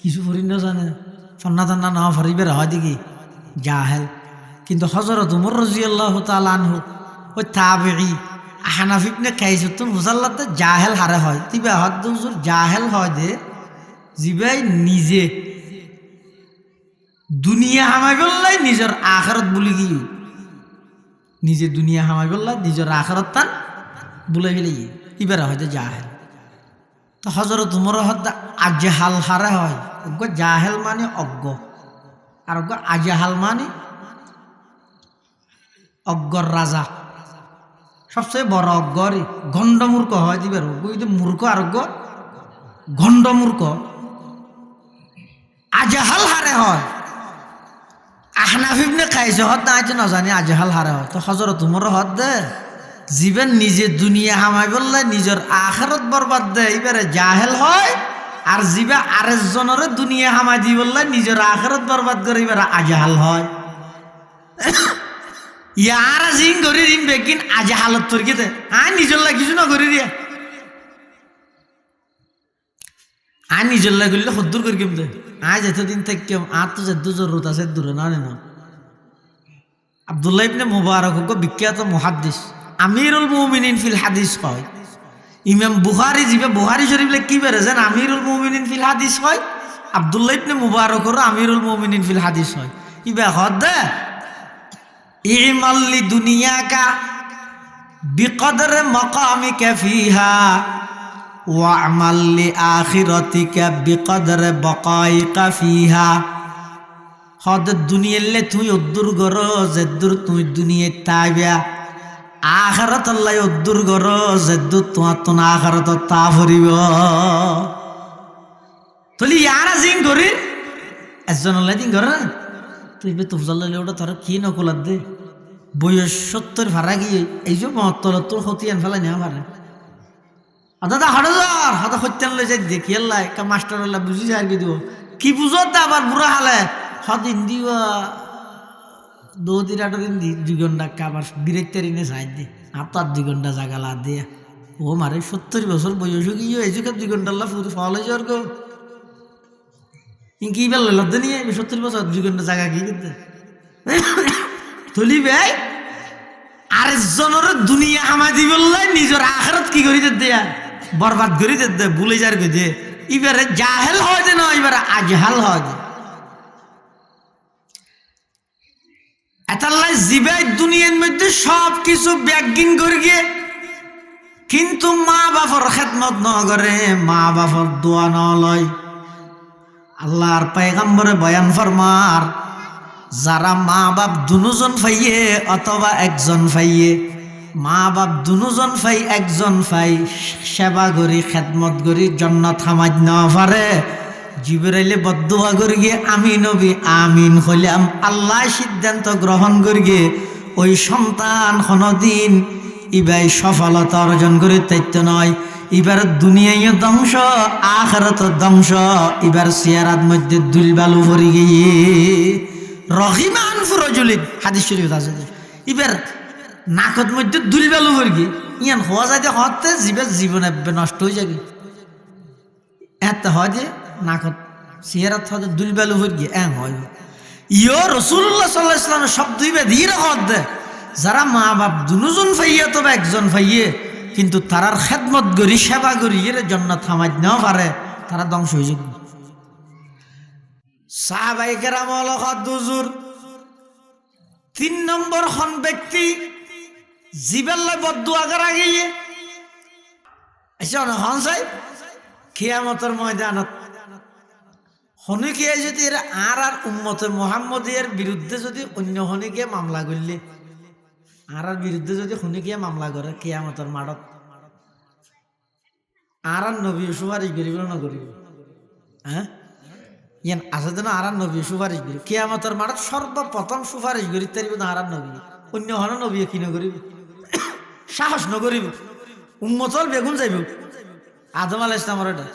কিছু ফরি না জানে, ফন্না টান্না না ফরিবের হয় দেখি জাহেল। কিন্তু হযরত উমর রাদিয়াল্লাহু তাআলা আনহু ওই তাবেঈ আহনাফ ইবনে কাইস হতুন ফুসাল্লাদে জাহেল হারে হয়। তিবা হদ হুজুর জাহেল হয় দে জিবাই নিজে দুনিয়া হামাই বললাই নিজের আখিরাত ভুলে গিয়ে, নিজে দুনিয়া হামাই বললাই নিজের আখিরাত তান ভুলে গেলে ইবারা হয়তো জাহেল। তো হযরত উমর হদ্দা আজহাল হারে হয়, অজ্ঞ জাহেল মানে অজ্ঞ, আর অজ্ঞ আজহাল মানে অজ্ঞর রাজা, সবচেয়ে বড় অজ্ঞরই গণ্ডমূর্খ হয় দিবার। মূর্খ আর অজ্ঞ গণ্ডমূর্খ, আজহাল হারে হয়। আহনাফ ইবনে কাইস হদ না আইতো না জানি আজহাল হারে হয়। তো হযরত উমর হদ দে জীবন নিজে দুনিয়া হামাই বললে নিজের আখিরাত বরবাদ দে, এবারে জাহেল হয়। আর জীবা আরেকজনের দুনিয়া হামাই দি বললে নিজের আখিরাত বরবাদ করে এবারে আজহাল হয়। ইয়ার জিং করি রিম বেকিন আজহালত তোর কেতে আয় নিজের লাগে কিছু না করি দিয়া, আয় নিজের লাগে করলে সদ্দুর করি কেমতে আজ এতদিন থেকে আর তো যে জরুরত আছে দূরে না না। আব্দুল্লাহ ইবনে মুবারক বিখ্যাত মুহাদ্দিস, আমিরুল মুমিনিন ফিল হাদিস হয়। ইমাম বুখারী জিবে বুখারী শরীফ কি বেরেছেন আমিরুল মুমিনিন ফিল হাদিস হয়, আব্দুল্লাহ ইবনে মুবারকর আমিরুল মুমিনিন ফিল হাদিস হয়। ইবা হদ দে ইমাল্লি দুনিয়াকা বিকদর মাকামিকা ফিহা ওয়া আমাল্লি আখিরাতিকা বিকদর বাকাইকা ফিহা। হদ দুনিয়ালে তুই উদ্দুর গর যেদুর তুই দুনিয়ায় তাইবা, আখিরাত আল্লাহ উদ্দুর গর যেদুর তোমার তো আখিরাত তা ভরিব। তলি ইয়ারা জিং করি একজন আল্লাহ দিন করে না তুই বে তুফজাল্লাহ ওটা তোর কি নকলার দে বয়স 70 ভাড়া গিয়ে এই যে 72 তোর হতিয়ান ফেলাই নেওয়া পারে। দাদা হাড়ার হাদা হত্যান লই যাই দেখি আল্লাহ একটা মাস্টার আল্লাহ বুঝি যায় কি দিব কি বুঝত দা আবার বুড়া হালে হদিন দিবা 2-3 দিন দি 2 ঘন্টা আবার বিরেক্তারি নে সাইড দি আর তো 2 ঘন্টা জাগালা দিয়ে ও মারে 70 বছর বয়স গিয়ে এই যে 2 ঘন্টা আল্লাহ ফুল ফল হয়ে যাওয়ার গো কি বেল লদ্দে নিয়ে 70 বছর 2 ঘন্টা জায়গা কি করতে তুলি ভাই আর আরেকজনের দুনিয়া হামাই দি বললে নিজের আখেরাত কি করি দেয়া বরবাদ করি দে ভুলে যার গিয়ে এবারে জাহেল হয় যে না এবারে আজহাল হয় যে এতাল্লাই জিবাই দুনিয়ার মধ্যে সব কিছু ব্যাগিন করে গিয়ে কিন্তু মা বাবার খেদমত ন করে মা বাবার দোয়া ন লয় আল্লাহর পয়গম্বরে বয়ান ফরমার যারা মা বাপ দুজন ফাইয়ে অথবা একজন ফাইয়ে মা বাপ দুজন ফাই একজন ফাই সেবা করি খেদমত করি জান্নাত হামাজ না পারে জিবরাইলে বদদুয়া করি গিয়ে আমি নবী আমিন হইলাম আল্লাহ সিদ্ধান্ত গ্রহণ করি গিয়ে ওই সন্তান কোনদিন ইবাই সফলতা অর্জন করে তাইতো নয় এবার দুনিয়ায় ধ্বংস আখিরাত ধ্বংস এবার সিয়ারাত মধ্যে দুলবালু ভরে গিয়ে রহিমান ফুরজুলিন হাদিস শরীফ আছে এবার নাকত মধ্যে দুলবালু ভরে গিয়ে ইয়ান হওয়া যায় যে হতে জীবন নষ্ট হয়ে যাবে এত হয় যে নাকত সিয়ারাত হতে দুলবালু ভরে গিয়ে হয় ইয়ো রাসূলুল্লাহ সাল্লাল্লাহু আলাইহি ওয়াসাল্লাম শব্দ ইবে ধীরে হতে যারা মা বাপ দুজন ফাইয়ে তবে একজন ফাইয়ে কিন্তু তারার খেদমত করি সেবা করি এর জান্নাত হামাজ না পারে তারা ধ্বংস হয়ে যাবে সাহাবায়ে কেরাম হলো দুজুর 3 নম্বর হন ব্যক্তি জিবাল্লাহ বদদুয়া করা গিয়ে এসে হন চাই কিয়ামতের ময়দানত হনিকে যদি এরা আর উম্মতের মুহাম্মদের বিরুদ্ধে যদি অন্য হনিকে মামলা করলে আর বিরুদ্ধে যদি হনিকে মামলা করে কিয়ামতের মাঠত আর নবী সুপারিশ করিব না করিব হ্যাঁ ইয়ান আছে যেন আর নবী সুপারিশ করি কিয়ামতের মাঠত সর্বপ্রথম সুপারিশ করি তারিব না আর নবী অন্য হন নবী কি নকরিব সাহস নকরিব উম্মতর বেগুন যাইব আদম আলাইহিস সালামের এটা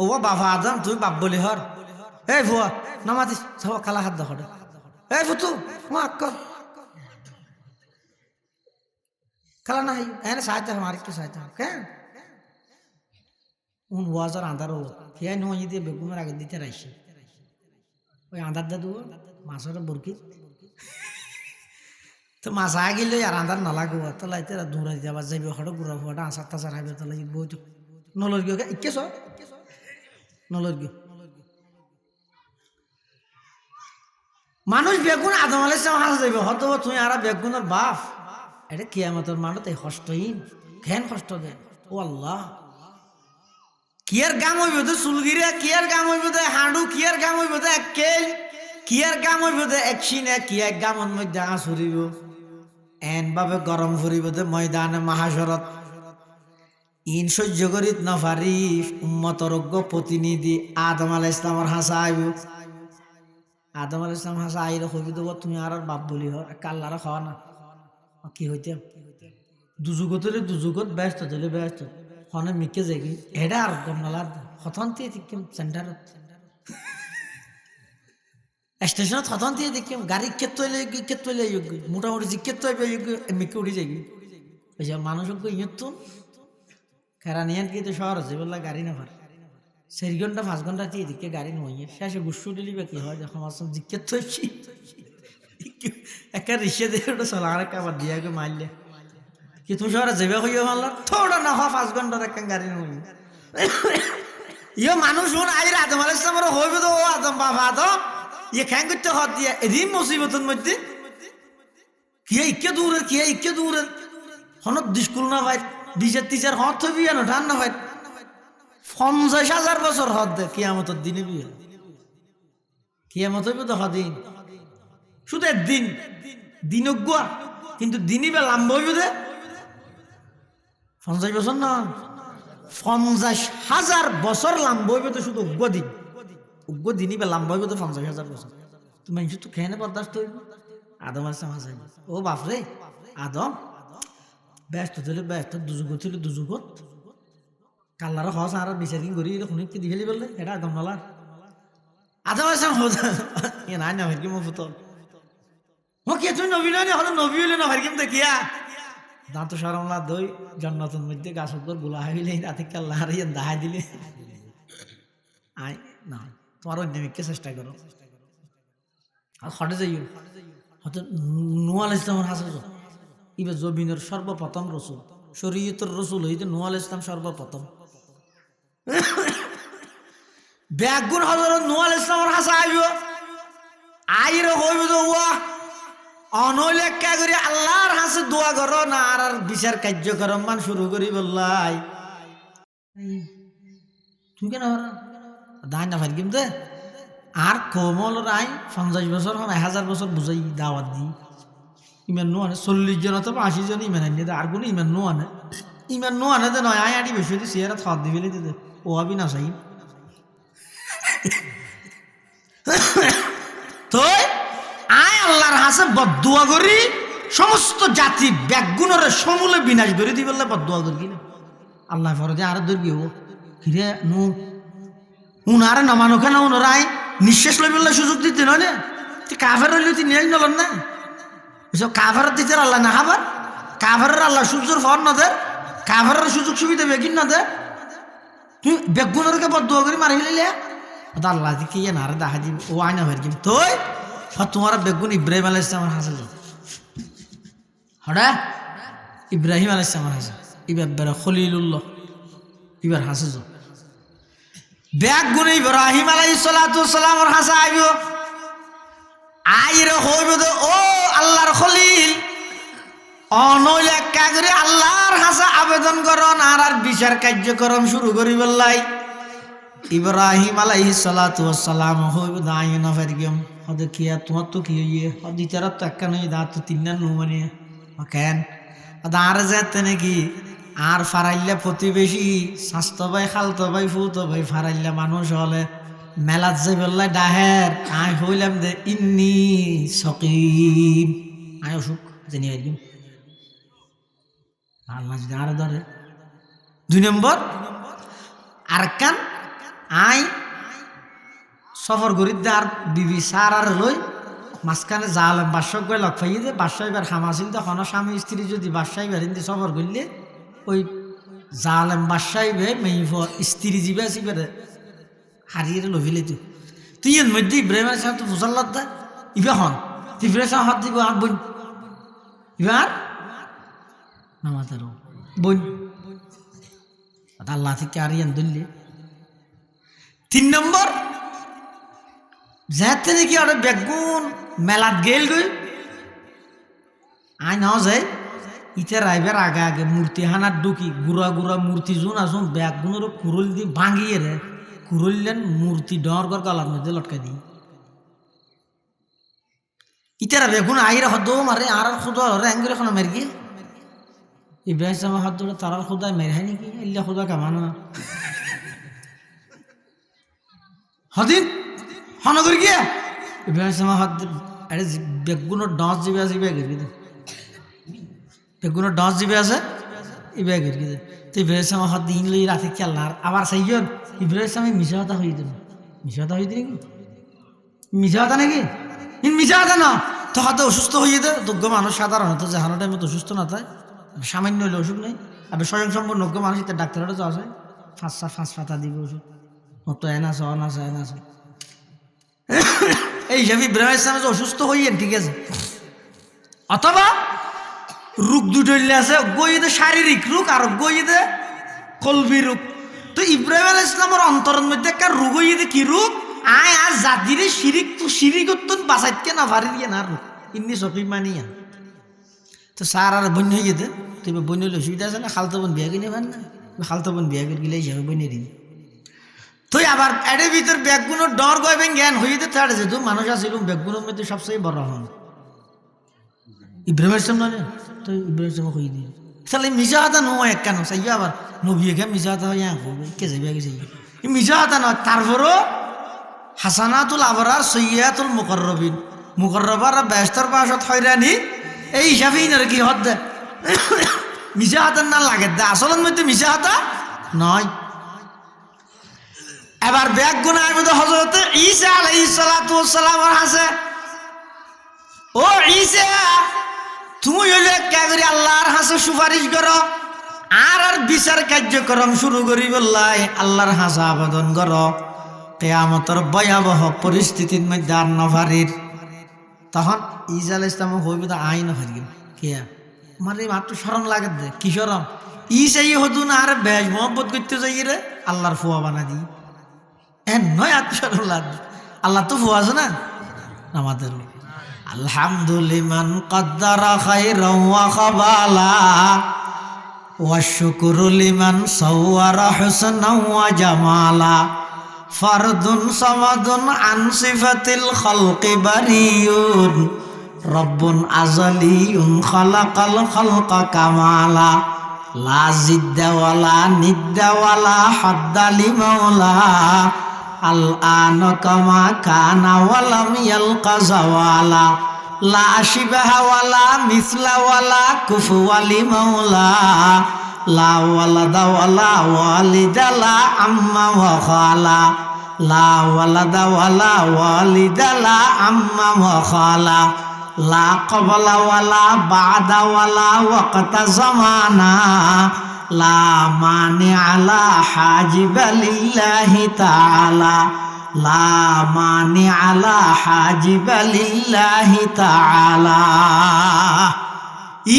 ও বাবা আদম তুই বাপ বলি হর এই ভুয়া নামাতিস সব খালা হাত দেখো এই ফুতু মা কর খালা নাই এনে সাহায্য আমার একটু সাহায্য কেন উন ওয়াজার আন্ধার ও খেয়ে নয় দিয়ে বেগুনের আগে দিতে রাইছি ওই আন্ধার দাদু মাছের বরকি তো মাছ আগে গেলে আর আন্ধার নালাগো তো লাইতে দূরাই যাবার যাইবে হঠাৎ গুড়া ফুয়াটা আচার টাচার হাইবে তো লাগি বই তো নলর গিয়ে ইকেছ নলর গিয়ে মানুষ বেগুন আদম আলাইহিস সালাম হাস যাইবে হয়তো তুই আর বেগুনের বাপ এটা কিয়ামতের মাঠে কষ্টহীন ঘেন কষ্ট দেন ও আল্লাহ কিয়ার গাম হইব তো চুলগিরা কিয়ার গাম হইব তো হাঁডু কিয়ার গাম হইব তো এক কেল কিয়ার গাম হইব তো এক সিনে কিয়ার গামন মধ্যে আঁচুরিব এন ভাবে গরম ফুরিব তো ময়দানে মাহাসরত ইন সহ্য করিত না পারি উম্মতরজ্ঞ প্রতিনিধি আদম আলাইহিস সালামের হাসা আইব আদম আলাইহিস সালাম হাসা আইরে কইবি তো তুমি আর বাপ বলি হর কাল্লারা খাওয়া না কি হইতে দুজুগত ব্যস্ত দিলে ব্যস্ত হনে মিকে যাই এটা আর গমনালার হতন্তি দেখিম সেন্টার স্টেশনত হতন্তি দেখিম গাড়ি কেতলে মোটামুটি যে কেত মিকে উঠি যাই ওই যে মানুষ ইয়তুন খেরানিয়ান কিন্তু শহর আছে বললা গাড়ি না ভার 4 ঘন্টা 5 ঘন্টা দিয়ে দিকে গাড়ি নইয়ে শেষে গুসু দিলি বা কি হয় যখন আসম জিজ্ঞেস হয়েছি একটা রিক্সা দিয়ে ওটা চলা আর একটা আবার দিয়ে মারলে কি তুমি শহরে যাবে হইয়া মারল থোড়া না হয় 5 ঘন্টার একটা গাড়ি নই ইয়ে মানুষ হন আইর আদম আলাইহিস সালামের হইবে তো ও আদম বাবা আদম ইয়ে খ্যাং করতে হাত দিয়ে এদিন মুসিবতের মধ্যে কি ইকে দূরে হনত দিস্কুল না ভাই 20-30 হত হইবি না ঠান না ভাই 50,000 বছর হত দে কিয়ামতের দিনে বিয়ে কিয়ামত হইবে তো হদিন শুধু একদিন দিন গুয়া কিন্তু দিনই বা লাম্ব হইবে দে 50 বছর না 50,000 বছর লাম্ব হইবে তো শুধু উগ্র দিনই বা লাম্ব হইবে তো 50,000 বছর তুমি তো খেয়ে বরদাস্ত হইবে আদম আলাইহিস সালাম ও বাপরে আদম ব্যস্ত ছিল ব্যস্ত দুজুগত কাল্লার হস আর বিচারিং করি শুনি কি দিঘেলি বললে এটা আদম নালার আদম আলাইহিস সালাম এ না হয় কি মো ফুতল ও কে তুই নবী নয় হলো নবী হইলে না হারকিম দেখিয়া দাঁত সরমলা দই জান্নাতের মধ্যে গাছ উপর গুলা হইলে রাতে কাল্লা হারিয়ে দাহাই দিলে আয় না তোমার অন্যমিককে চেষ্টা করো আর হটে যাইও হয়তো নূহ আলাইহিস সালামের হাসে ইবে জমিনের সর্বপ্রথম রসুল, শরীয়তের রসুল হইতে নূহ আলাইহিস সালাম সর্বপ্রথম। ব্যাগুন হযরত নূহ আলাইহিস সালামের কাছে আইব, আইরে হইব যে ওয়া অনলে কা করে আল্লাহর কাছে দোয়া করো না আর বিচার কার্যক্রম মান শুরু করি বললাই তুই কেন দায় না ফাইল দে আর কোমল রাই 50 বছর 1000 বছর বুঝাই দাওয়াত দি ইমান নো আনে 40 জন অথবা 80 জন ইমান আনে আর কোন ইমান নো আনে দে নয় আই আডি বেশি দি সিয়ারা থাদ দিবিলে দে ও আবি না চাই তো আয় আল্লাহর হাসে বদদুয়া করি সমস্ত জাতি ব্যাগুণের সমূলে বিনাশ করে দি বললে বদদুয়া করি কিনা আল্লাহ ফরজে আর ধরবি ও কিরে নু উনারে নামানো কেন উনারাই নিঃশ্বাস লই বললে সুযোগ দিতে নয় না তুই কাফের হইলে তুই নিয়ে নলেন না এসব কাফের দিতে আল্লাহ না খাবার কাফের আল্লাহ সূর্যের ফর না দে কাফের সুযোগ সুবিধা বেগিন না দে তুই বেগুনেরকে বদদুয়া করি মারি ফেলিলে আল্লাহ কি না আরে দেখা দিব ও আয়না ভাই কি তুই তোমার বেগুন ইব্রাহিম আলাইহিস সালামের হাসে হড়া ইব্রাহিম আলাইহিস সালামের হাসে ইবার খলিলুল্লাহ ইবার হাসে বেগুন ইব্রাহিম আলাইহিস সালাতু ওয়াস সালামের হাসে আইব আইরে হইব তো ও আল্লাহর খলিল অনইলে কাগরে আল্লাহর হাসে আবেদন করন আর বিচার কার্যক্রম শুরু করি বললাই ইব্রাহিম আলাইহিস সালাতু ওয়াস সালাম হইব দাইনা ফারগম হদে কিয়া তোমার তো কি হইয়ে হদি তারা তো একটা নই দা তো তিন না নো মানে কেন আর যেতে নাকি আর ফারাইল্লা প্রতিবেশী স্বাস্থ্য ভাই খালতো ভাই ফুতো ভাই ফারাইল্লা মানুষ হলে মেলাত যে বললাই ডাহের আই হইলাম দে ইন্নি সকিম আই অসুখ জানি একদম আল্লাহ যদি আর ধরে 2 নম্বর আর কান আই সফর করিতে আর বিবি সার আর লই মাঝখানে জালেম বাদশাহ গিয়ে লগ পাইয়ে দে বাদশাহ এবার খামাছিল তখন স্বামী স্ত্রী যদি বাদশাহ বেরিয়ে সফর করলে ওই জালেম বাদশাহ মেয়ে স্ত্রী জিবে আসি বেড়ে হারিয়ে লভিলে তুই এর মধ্যে ইব্রাহিমের সাথে ফুসাল্লাদ দে ইবে হন ইব্রাহিম সাহেব হাত দিব আর বোন ইবার নামাতার বোন আল্লাহ থেকে আর ইয়ান ধরলে 3 নম্বর যাতে নাকি আর বেগুন মেলাত গেল গই আই নাও যায় ইতে রাইবার আগে আগে মূর্তি হানার ঢুকি গুড়া গুড়া মূর্তি জোন আসুন বেগুনের কুরুল দিয়ে ভাঙিয়ে রে কুরুললেন মূর্তি ডর কর গলার মধ্যে লটকা দিই ইতারা বেগুন আইরা হদ মারে আর খুদা হরে অ্যাঙ্গুল এখন মেরে গিয়ে ইব্রাহিম সামা হাত ধরে তারার খুদায় মেরে হয় নাকি ইল্লা খুদা কামানো হদিন হনগর গিয়া ইব্রাহিম সামা হাত আরে বেগুনের ডাঁস জিবে আছে ইবে গিয়ে দে বেগুনের ডাঁস জিবে আছে ইবে গিয়ে দে তো ইব্রাহিম সামা হাত দিন লই রাতে খেলার আবার সাইজন ইব্রাহিম সামা মিশা কথা হয়ে দিল মিশা কথা হয়ে দিল নাকি মিশা কথা নাকি মিশা কথা না তো হাতে অসুস্থ হয়ে দে যোগ্য মানুষ সাধারণত জাহানো টাইমে তো অসুস্থ না তাই সামান্য হলে ওষুধ নেই আবার স্বয়ংসম্পূর্ণ যোগ্য মানুষ তার ডাক্তারটা যাওয়া যায় 5 পাতা দিবে ওষুধ মতো এনাছে অনাছে এনাছে এই হিসাবে ইব্রাহিম ইসলাম অসুস্থ হইয়েন ঠিক আছে অথবা রোগ দুটোলে আছে গইতে শারীরিক রোগ আর গইতে কলবি রোগ তো ইব্রাহিম আলাইহিস ইসলামের অন্তরের মধ্যে একটা রোগ হইতে কি রোগ আয় আর জাতিরে শিরিকত্ব বাঁচাইতে না পারি দিয়ে না রোগ ইন্নি সফি মানিয়া তো সার আর বন্য হয়ে যেতে তুই বন্য হলে অসুবিধা আছে না খালতো বোন বিয়া কিনে পান না খালতো বোন বিয়া করে গেলে হিসাবে বন্য দিন তুই আবার এর ভিতর ব্যাগগুলোর ডর গয়বেন জ্ঞান হয়ে যেতে থাড়ে যেত মানুষ আসছিল ব্যাগগুলোর মধ্যে সবচেয়ে বড় হন ইব্রাহিম ইসলাম নয় তো ইব্রাহিম ইসলাম হয়ে দিন তাহলে মিশা হাতা নয় এক কেন চাই আবার নবী এখানে মিশা হাতা হয় কে যাবে আগে চাই মিশা হাতা নয় তারপরও হাসানাতুল আবরার সৈয়াতুল মুকররবার ব্যস্তর পাশত হয়রানি এই হিসাবেই না কি হদ দে মিশা হাতার না লাগে দে আসলের মধ্যে মিশা হাতা নয় এবার ব্যাগ গুনার মধ্যে হযরত ঈসা আলাইহিস সালাতু ওয়াস সালামের আছে ও ঈসা তুমি হইলে কাগরি আল্লাহর হাসে সুপারিশ করো আর বিচার কার্যক্রম শুরু করি বললাই আল্লাহর হাসে আবেদন করো কিয়ামতের ভয়াবহ পরিস্থিতির মধ্যে আর নভারির তখন ঈসা আলাইহিস সালাম হইবে তো আইন হারিয়ে কিয়া আমার এই মাত্র শরম লাগে দে, কি শরম? ই চাই হতুন আর বেশ মোহাম্মত করতে যাই রে আল্লাহর ফুয়া বানা দি, নয় আত্মশরম লাগবে। আল্লাহ তো ফুয়া আছে না আমাদের। আলহামদুলিমান কদ্দারা খাইরাও ওয়া খাবালা ওয়া শুকরু লিমান সাওয়ারা হুসনাও ওয়া জামালা ফারদুন সামাদুন আন সিফাতিল খালকি বারিয়ুন রব্বুন আযালিয়ুন খালাকাল খালকা কামালা লা জিদ্দা ওয়ালা নিদ্দা ওয়ালা হাদ্দা লিমাওলা আল আন কামা কানা ওয়ালাম ইয়ালকা জাওয়ালা লা শিবাহা ওয়ালা মিসলা ওয়ালা কুফুয়া লিমাওলা লা ওয়ালাদা ওয়ালা ওয়ালিদা লা আম্মা ওয়া খালা লা ওয়ালাদা ওয়ালা ওয়ালিদা লা আম্মা ওয়া খালা লা ক্বাবলা ওয়ালা বা'দা ওয়ালা ওয়াক্তা জামানা লা মানিআ লা হাজিবা লিল্লাহি তাআলা লা মানিআ লা হাজিবা লিল্লাহি তাআলা।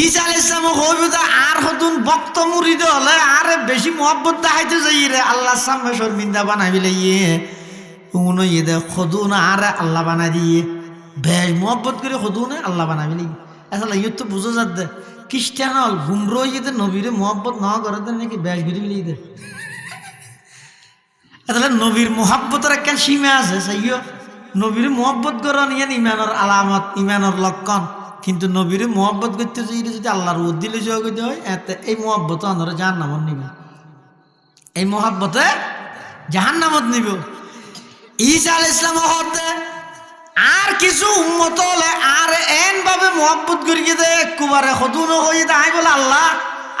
ঈসা আলাইহিস সালাম কইবতা আর হতুন ভক্ত মুরিদ হলে আর বেশি মোহাব্বত দেখাইতে যাই রে আল্লাহর সামনে শর্মিন্দা বানাবি লাইয়ে উনো ইদে খদুন আর আল্লাহ বানাই দিয়ে বেশ মোহাব্বত করে খদুন আল্লাহ বানাবি লাই। আসলে ইয়ে তো বুঝো যাচ্ছে খ্রিস্টান হল গুমরো ইয়েতে নবীরে মোহাব্বত না করে দেন নাকি বেশ ঘুরে বিলি দে। আসলে নবীর মোহাব্বতের একটা সীমা আছে, সাইও নবীর মোহাব্বত করেন ইয়ান ইমানের আলামত, ইমানের লক্ষণ। কিন্তু নবীর মোহাব্বত করতে চাইলে যদি আল্লাহর উদ্দিলে যোগ করতে হয় এতে এই মোহাব্বত আমরা জাহান্নামত নিব, এই মোহাব্বতে জাহান্নামত নিব। ঈসা আলাইহিস সালাম হতে আর কিছু উম্মত হলে আর এন ভাবে মোহাব্বত করিয়ে দে একবারে হদুনো হয়ে দে আই বলে আল্লাহ,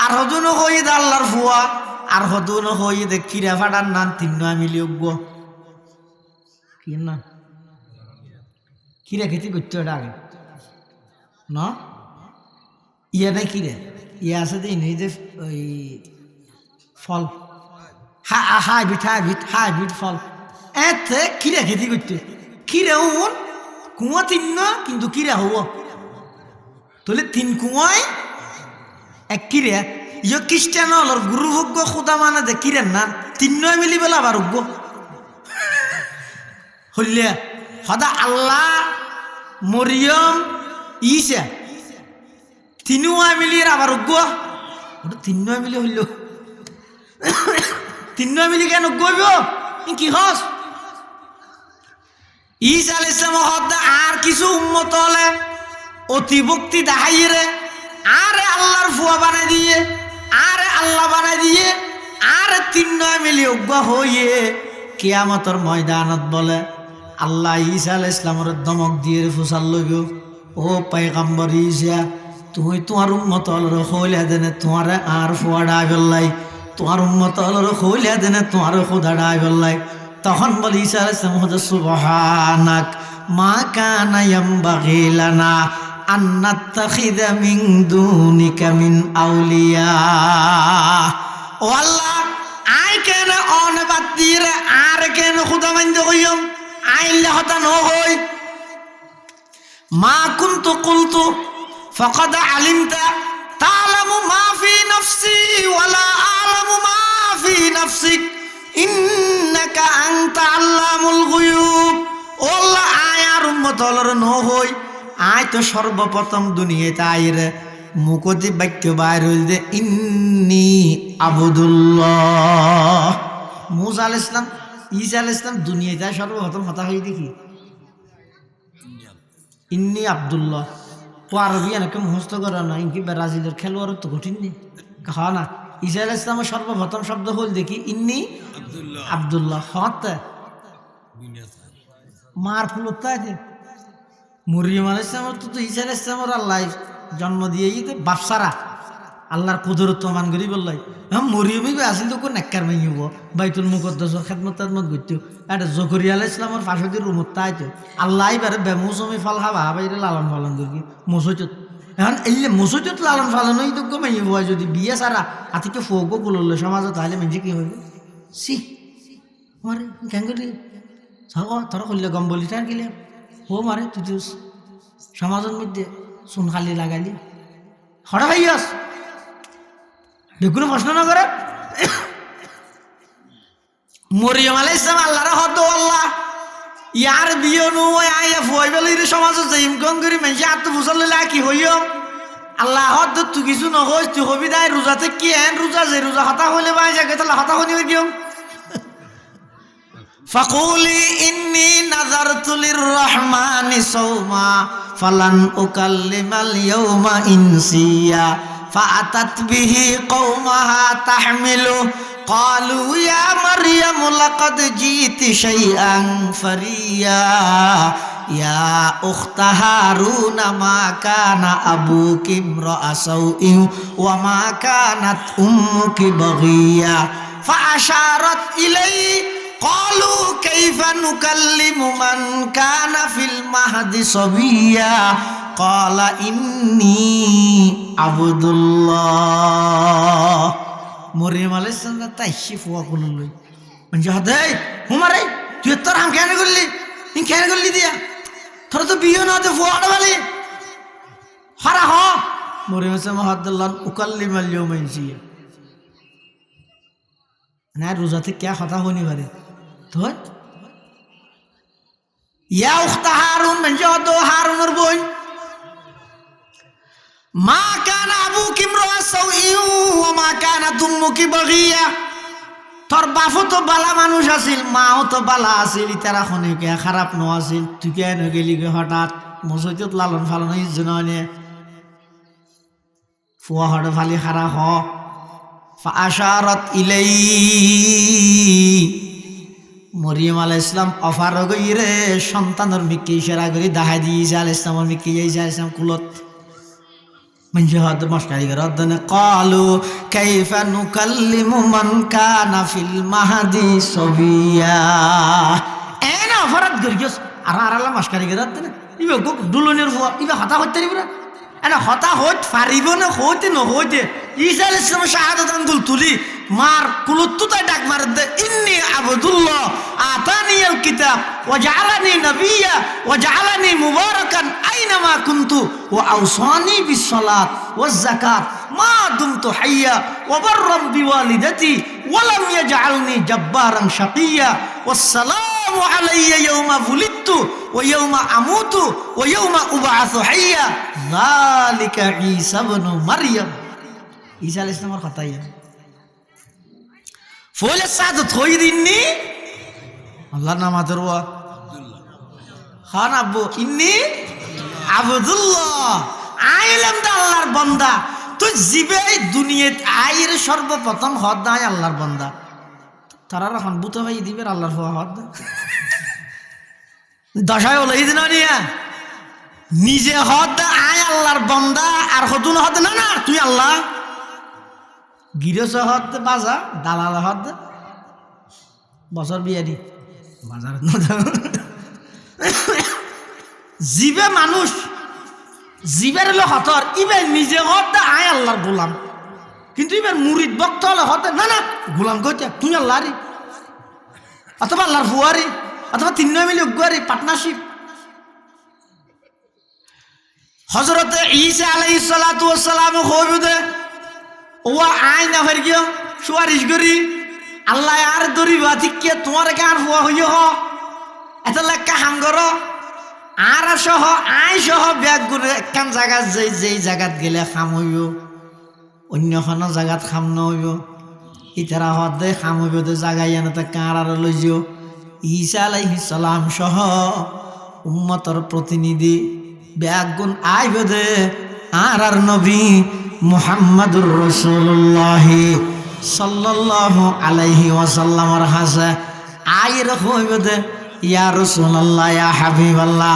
আর হদুনো হয়ে দে আল্লাহর ফুয়া, আর হদুনো হয়ে দে কিরা ফাটার নান তিন মিলি অজ্ঞ কি না কিরা খেতে করতে ওটা আগে না ইয়ে নাই কিরে ইয়ে আছে যে নেই যে ওই ফল হাইব্রিড হাইব্রিড হাইব্রিড ফল এতে কিরা খেতে করতে কিরে উন কুয়া তিন কিন্তু কিরা হব তাহলে তিন কুয়ায় এক কিরে ইয়ে খ্রিস্টান হলর গুরুভোগ্য খুদা মানে দে কিরেন না তিন মিলি বেলা আবার উগ্য হইলে সদা আল্লাহ মরিয়ম ঈসা তিনুয়া মিলিয়ে আবার উগ্য ওটা তিন মিলি হইল তিন মিলি কেন গইব কি হস। ঈসা আলাইহিস সালাম আর কিছু উম্মত হলে অতিভক্তি দেখাই রে আরে আল্লাহর ফুয়া বানাই দিয়ে আরে আল্লাহ বানাই দিয়ে আরে তিন মিলি অজ্ঞ হইয়ে কিয়ামতের ময়দানত বলে আল্লাহ ঈসা আলাইহিস সালামের দমক দিয়ে ফুসাল লইব ও পয়গম্বর ঈসা তুই তোমার উম্মত হলর হইলে দেনে তোমার আর ফুয়া ডাই বললাই, তোমার উম্মত হলর হইলে দেনে তোমার খুদা ডাই বললাই। তখন বলি ঈসা আলাইহিস সালাম সুবহানাক মা কানা ইয়ামবাগি লানা আন নাত্তাখিযা মিন দুনিকা মিন আউলিয়া। ও আল্লাহ আই কেন অন বাদ দিয়ে আর কেন খুদা মানতে কইম আইলে হতা ন হই মা কুনতু কুলতু ফাকাদ আলিমতা তা'লামু মা ফি নাফসি ওয়ালা আ'লামু মা ফি নাফসিক ইন্নাকা আনতা আল্লামুল গুয়ুব। ও আল্লাহ আয় আর উম্মত হলর ন হই আয় তো সর্বপ্রথম দুনিয়াতে আইরে মুকতি বাক্য বাইর হইল যে ইন্নী আবুদুল্লাহ। মুসা আলাইহিস সালাম ঈসা আলাইহিস সালাম দুনিয়াতে সর্বপ্রথম কথা হই দেখি ইন্নী আব্দুল্লাহ। আরবি এনেকে মুখস্থ করা না ইনকি ব্রাজিলের খেলোয়াড় তো কঠিন নেই খাওয়া না। ঈসা আলাইহিস সালামের সর্বপ্রথম শব্দ হল দেখি ইন্নী আব্দুল্লাহ। হত মার ফুলতা আছে মরিয়ম আলাইহিস সালামের তো ঈসা আলাইহিস সালামের আল্লাহ জন্ম দিয়ে বাপসারা আল্লাহর কুদরত মান করি বললাই হ্যাঁ মরিয়মই আসিল তো কোন নেককার মাইব বাইতুল মুকদ্দাসের খেদমত তেদমত করতো এটা জকরিয়া আলাইহিস সালামের পাশে রুমত তাইতো আল্লাহ এবারে বেমৌসুমি ফল খাবা বাইরে লালন পালন করি মসজিদ এখন এই মসজিদ লালন পালন হই তো মাইব যদি বিয়ে সারা আতিকে ফোগো বলল সমাজত তাহলে মেনজি কি হইব সি মারে কেন করি তোরা করলে গম বলি তার গেলে ও মারে তুই সমাজের মধ্যে চুন খালি লাগাইলি হঠাৎ ভাইয়াস বেগুলো প্রশ্ন না করে মরিয়ম আলাইহিস সালাম আল্লাহর হদ আল্লাহ ইয়ার বিয়নু আয়া ফুয়াই বেলির সমাজ যে ইমকন করি মানছে আত ফুসল্লা কি হইও আল্লাহ হদ তুই কিছু নহস তুই হবি দাই রোজাতে কি এন রোজা যে রোজা হতা হইলে বাই জায়গা তাহলে হতা হনি কিও ফাকুলি ইন্নী নাযারতু লিররহমানি সাওমা ফালান উকাল্লিমাল ইয়াওমা ইনসিয়া ফাআতাত বিহি কওমাহা তাহমিলু ক্বালু ইয়া মারইয়াম লাকাদ জিতি শাইআন ফারিয়া ইয়া উখতা হারুন মা কানা আবুকি ইমরাআ সাউইন ওয়া মা কানাত উম্মুকি বাগিয়া ফাআশারাত ইলাইহি ক্বালু কাইফা নুকাল্লিমু মান কানা ফিল মাহদি সাবিয়া ক্বালা ইন্নী আবদুল্লাহ মরিয়ম আলাইহিস সালাম তাইশি ফুয়া কুলুল মানে হদে হুমারে তুই তোর হাম কেন করলি ইন কেন করলি দিয়া তোর তো বিয়ে না তো ফুয়াটা বলি হারা হ মরিয়ম সালাম আব্দুল্লাহ উকাল্লিমাল ইয়াউমা ইনসিয়া না রোজাতে কে কথা হনি পারে তো ইয়া উখতা হারুন মানে হদ হারুনের বোন মা কানা আবুকি ইমরাআ সাউইন ওয়া মা কানাত উম্মুকি বাগিয়া তোর বাপও তো বালা মানুষ আছিল মাও তো বালা আছিল ইতারা খনে কে খারাপ ন আছিল তুই কেন গেলি গে হঠাৎ মসজিদত লালন ফালন ইজননে ফুয়া হড় ফালি খারা হ ফাআশারাত ইলাই মরিয়ম আলাইহিস সালাম অফার গইরে সন্তানের মিকে ইশারা করি দাহাই দি ঈসা আলাইহিস সালামের মিকে ঈসা আলাইহিস সালাম কুলত من جهاد مشكلة ردنا قالوا كيف نكلم من كان في المهدي صبيا أنا فرد قريش أرى الله مشكلة ردنا يبقى دلوني رفوا يبقى خطأ هوت تريبنا أنا خطأ هوت فاريبنا هوت نهوت إيسا لسه شهادة نقول تولي مار كلتو تدك مرد إني عبد الله أعطاني الكتاب وجعلني نبيا وجعلني مباركا أينما كنت وأوصاني بالصلاة والزكاة ما دمت حيا وبرا بوالدتي ولم يجعلني جبارا شقيا والسلام علي يوم ولدت ويوم أموت ويوم أبعث حيا ذلك عيسى بن مريم عيسى عليه السلام خطايا فول السعد থই দিননি আল্লাহর নাম আদরওয়া খান আব্বু ইন্নি আবদুল্লাহ আইলাম দা আল্লাহর বান্দা তুই জিবে দুনিয়াত আইর সর্বপ্রথম হদ দাই আল্লাহর বান্দা তারা রাখন বুতে ভাই দিবে আল্লাহর হদ দশায় ওলাই দিন নিয়া নিজে হদ আয় আল্লাহর বান্দা আর হতুন হদ না না তুই আল্লাহ গিরস হদ বাজা দালাল হদ বছর বিয়ারি বাজার জিবে মানুষ জিবের হলো হতর ইবে নিজে হদ আয় আল্লাহর গোলাম কিন্তু এবার মুরিদ ভক্ত হলে হতে না না গোলাম কইতে তুই আল্লাহরই অথবা আল্লাহর ফুয়ারি অথবা তিন মিলে গুয়ারি পার্টনারশিপ হযরত ঈসা আলাইহিস সালাতু ওয়াস সালাম কইবে ও আই না ফের গিয়ে সুয়ারিশ করি আল্লাহ আর দরিবা ঠিককে তোমার কার ফুয়া হইও হ এত লেখা হাঙ্গর আর সহ আই সহ ব্যাগ গুনে একখান জায়গা যেই জায়গাত গেলে খাম হইব অন্যখন জায়গাত খাম নহইব ইতারা হদে খাম হইব তো জায়গায় এনে কার আর লই যাও ঈসা আলাইহিস সালাম সহ উম্মতর প্রতিনিধি ব্যাগ গুণ আইব দে আর নবী মুহাম্মাদুর রাসূলুল্লাহ সাল্লাল্লাহু আলাইহি ওয়াসাল্লামের হাসে আইর হইব দে ইয়া রাসূলুল্লাহ ইয়া হাবিবাল্লাহ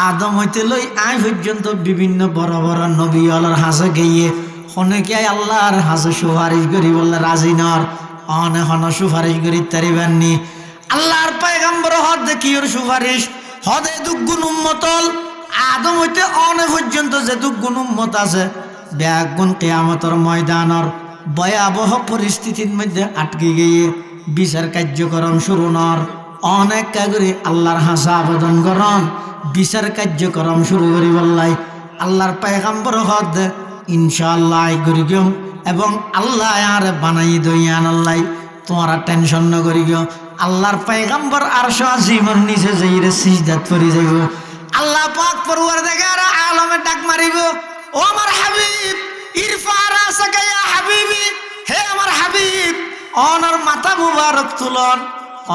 আদম হইতে লই আই পর্যন্ত বিভিন্ন বড় বড় নবী আল্লাহর হাসে গিয়ে অনেকে আল্লাহর হাসে সুপারিশ করি বললে রাজি নর অনে হন সুপারিশ করি তারিবাননি আল্লাহর পয়গম্বর হদ কিয়র সুপারিশ হদে দুগুণ উম্মতল আদম হইতে অনে পর্যন্ত যে দুগুণ উম্মত আছে ব্যাগুণ কিয়ামতের ময়দানর ভয়াবহ পরিস্থিতির মধ্যে আটকে গিয়ে বিচার কার্যক্রম শুরু নর অনেক কাগরি আল্লাহর হাসা আবেদন করন বিচার কার্যক্রম শুরু করি বললাই আল্লাহর পয়গম্বর হদ ইনশাআল্লাহ করি গিও এবং আল্লাহ আর বানাই দইয়ান আল্লাহ তোমরা টেনশন না করি গিও আল্লাহর পয়গম্বর আরশ আজিমের নিচে যাইরে সিজদাত করি যাইব আল্লাহ পাক পরওয়ারদিগার আলমে ডাক মারিব ও আমার হাবিব ইরফা রাসাকা ইয়া হাবিবি হে আমার হাবিব অনর মাথা মুবারক তুলন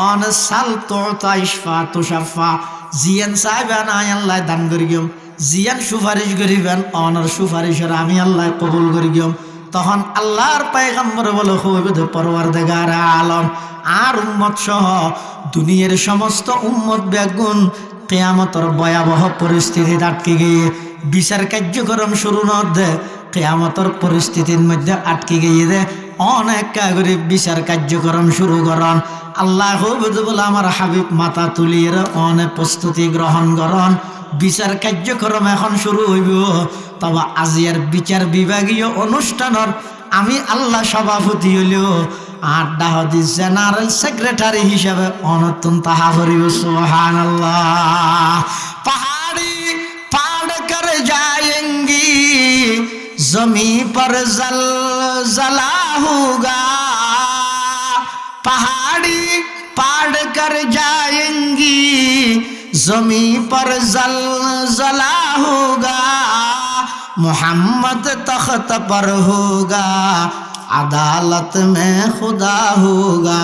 অন সাল তো ইশফা তুশাফা জিয়ান সাহেবান আল্লাহ দান করি গিও জিয়ান সুপারিশ করিবেন অনর সুপারিশের আমি আল্লাহ কবুল করি গিও তখন আল্লাহর পয়গম্বর বলে হইবে পরওয়ারদিগার আলম আর উম্মত সহ দুনিয়ার সমস্ত উম্মত বেগুন কিয়ামতের ভয়াবহ পরিস্থিতি আটকে গিয়ে বিচার কার্যক্রম শুরু নদে কিয়ামতের পরিস্থিতির মধ্যে আটকে গিয়ে দে অনেক করে বিচার কার্যক্রম শুরু করন আল্লাহ বলে আমার হাবিব মাথা তুলিয়ে অনেক প্রস্তুতি গ্রহণ করন বিচার কার্যক্রম এখন শুরু হইব তবে আজিয়ার বিচার বিভাগীয় অনুষ্ঠানের আমি আল্লাহ সভাপতি হইলেও আর ডাহদি জেনারেল সেক্রেটারি হিসাবে অনতুন তাহা করিব সুবহানাল্লাহ পাহাড়ি পাড় কর যায়েঙ্গি জমি पर जलजला होगा पहाड़ी पाड़ कर जाएंगी जमी पर जलजला होगा मोहम्मद तख्त पर होगा अदालत में खुदा होगा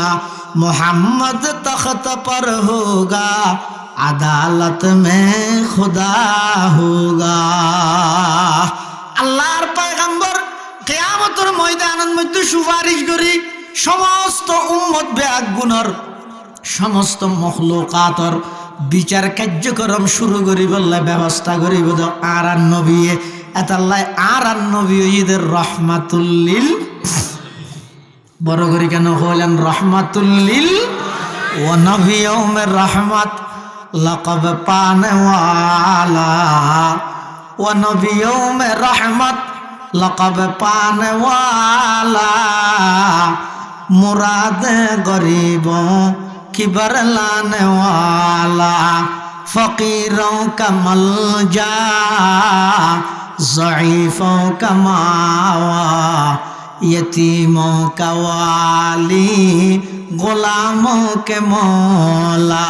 मोहम्मद तख्त पर होगा अदालत में खुदा होगा আল্লাহর পয়গম্বর কিয়ামতের ময়দানের মধ্যে সুপারিশ করি সমস্ত উম্মত বেআগুনর সমস্ত মখলুকাতর বিচার কার্যক্রম শুরু করি বললে ব্যবস্থা করিব আর নবী এতাল্লাহ আর নবী ঈদের রহমাতুল্লিল বড় করি কেন হলেন রহমাতুল্লিল ও নবী ইয়াউমের রহমত লকব পানে ওয়ালা वो नबियों में रहमत लक़ब पाने वाला मुराद गरीबों की बरलाने वाला फ़कीरों का मलजा ज़ईफ़ों का मावा यतीमों का वाली गुलामों के मौला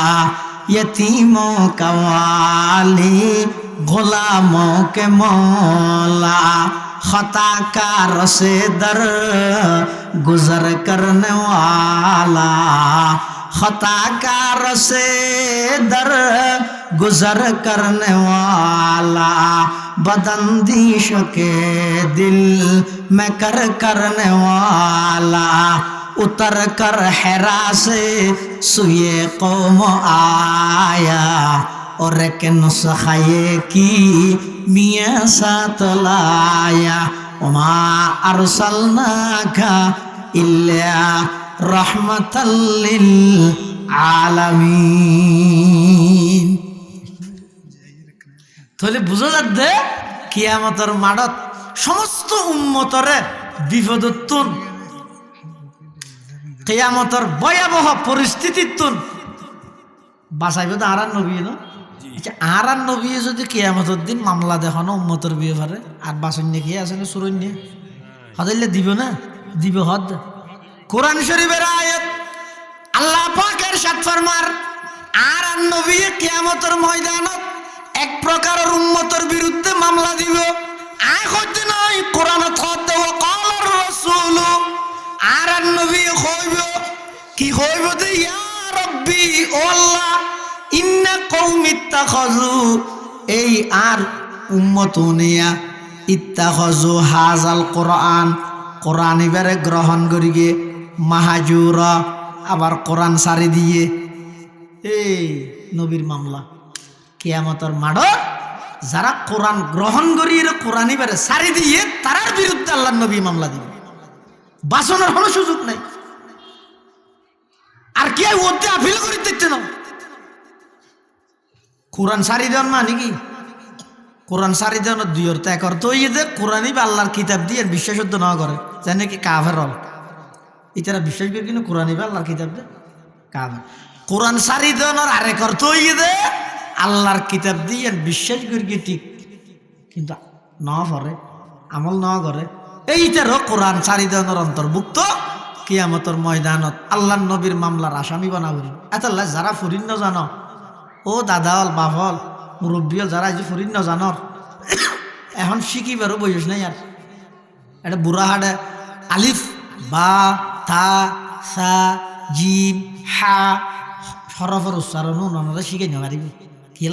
यतीमों का वाली गुलामों के मौला खताकार से दर गुजर करने वाला खताकार से दर गुजर करने वाला बदंदीश के दिल में करने वाला उतर कर हेरा से सुए कौम आया और एक नुस्खाए की मियाँ साथ लाया वमा अरसलनाका इल्ला रहमतल लिल आलामीन তাহলে বুঝা যাচ্ছে কিয়ামতের মাঠত সমস্ত উম্মতরে বিপদত্তুন কিয়ামতের ভয়াবহ পরিস্থিতিত্তুন বাঁচাইবে তো আর নবী না আচ্ছা আর নবী যদি কিয়ামতের দিন মামলা দেখানো উম্মতের বিয়ে পারে আর বাসন্য কি আছে না সুরন্য হদাইলে দিব না দিব হদ কোরআন শরীফের আয়াত আল্লাহ পাকের সাত ফরমার আর নবী কিয়ামতের ময়দানত এক প্রকারের উম্মতের বিরুদ্ধে মামলা দিব আয় হতে নাই কোরআন হতে ও কওলার রাসূল আর নবী কইব কি কইব যে ইয়া রাব্বি ও আল্লাহ ইন্না কওমি ইত্তাখাযু এই আর উম্মতুনিয়া ইত্তাখাযু হাযাল কোরআন কোরআন এবারে গ্রহণ করিগে মাহাজুরা আবার কোরআন সারি দিয়ে এই নবীর মামলা কিয়ামতের মাঠত যারা কোরআন গ্রহণ করিয়ে কোরআন এবারে সারি দিয়ে তারার বিরুদ্ধে আল্লাহর নবী মামলা দিবে বাসনের কোনো সুযোগ নাই আর কে ওতে আপিল করি দেখতে না কোরআন সারি দেন মানে কি কোরআন সারি দেন দুই অর্থ এক অর্থ হইয়ে যে কোরআনই বা আল্লাহর কিতাব দিয়ে বিশ্বাসযোগ্য না করে জানে কি কাফের হল এটারা বিশ্বাস করে কিনা কোরআনই বা আল্লাহর কিতাব দিয়ে কাফের কোরআন সারি দেওয়ার আরেক অর্থ হইয়ে দে আল্লাহর কিতাব দিয়ে বিশ্বাস করি ঠিক কিন্তু না পরে আমল ন করে এইটারও কোরআন চারিদনের অন্তর্ভুক্ত কিয়ামতের ময়দানত আল্লাহর নবীর মামলার আসামি বানাবেন এতাল্লাহ যারা ফুরিন ন জানো ও দাদাল বাফল মুরব্বীল যারা যে ফুরিন ন জানর এখন শিখিবারও বয়স নাই আর এটা বুড়া হাডে আলিফ বা তা সা জিম হা হরফের উচ্চারণও ননদে শিখে নেওয়া পারিব কি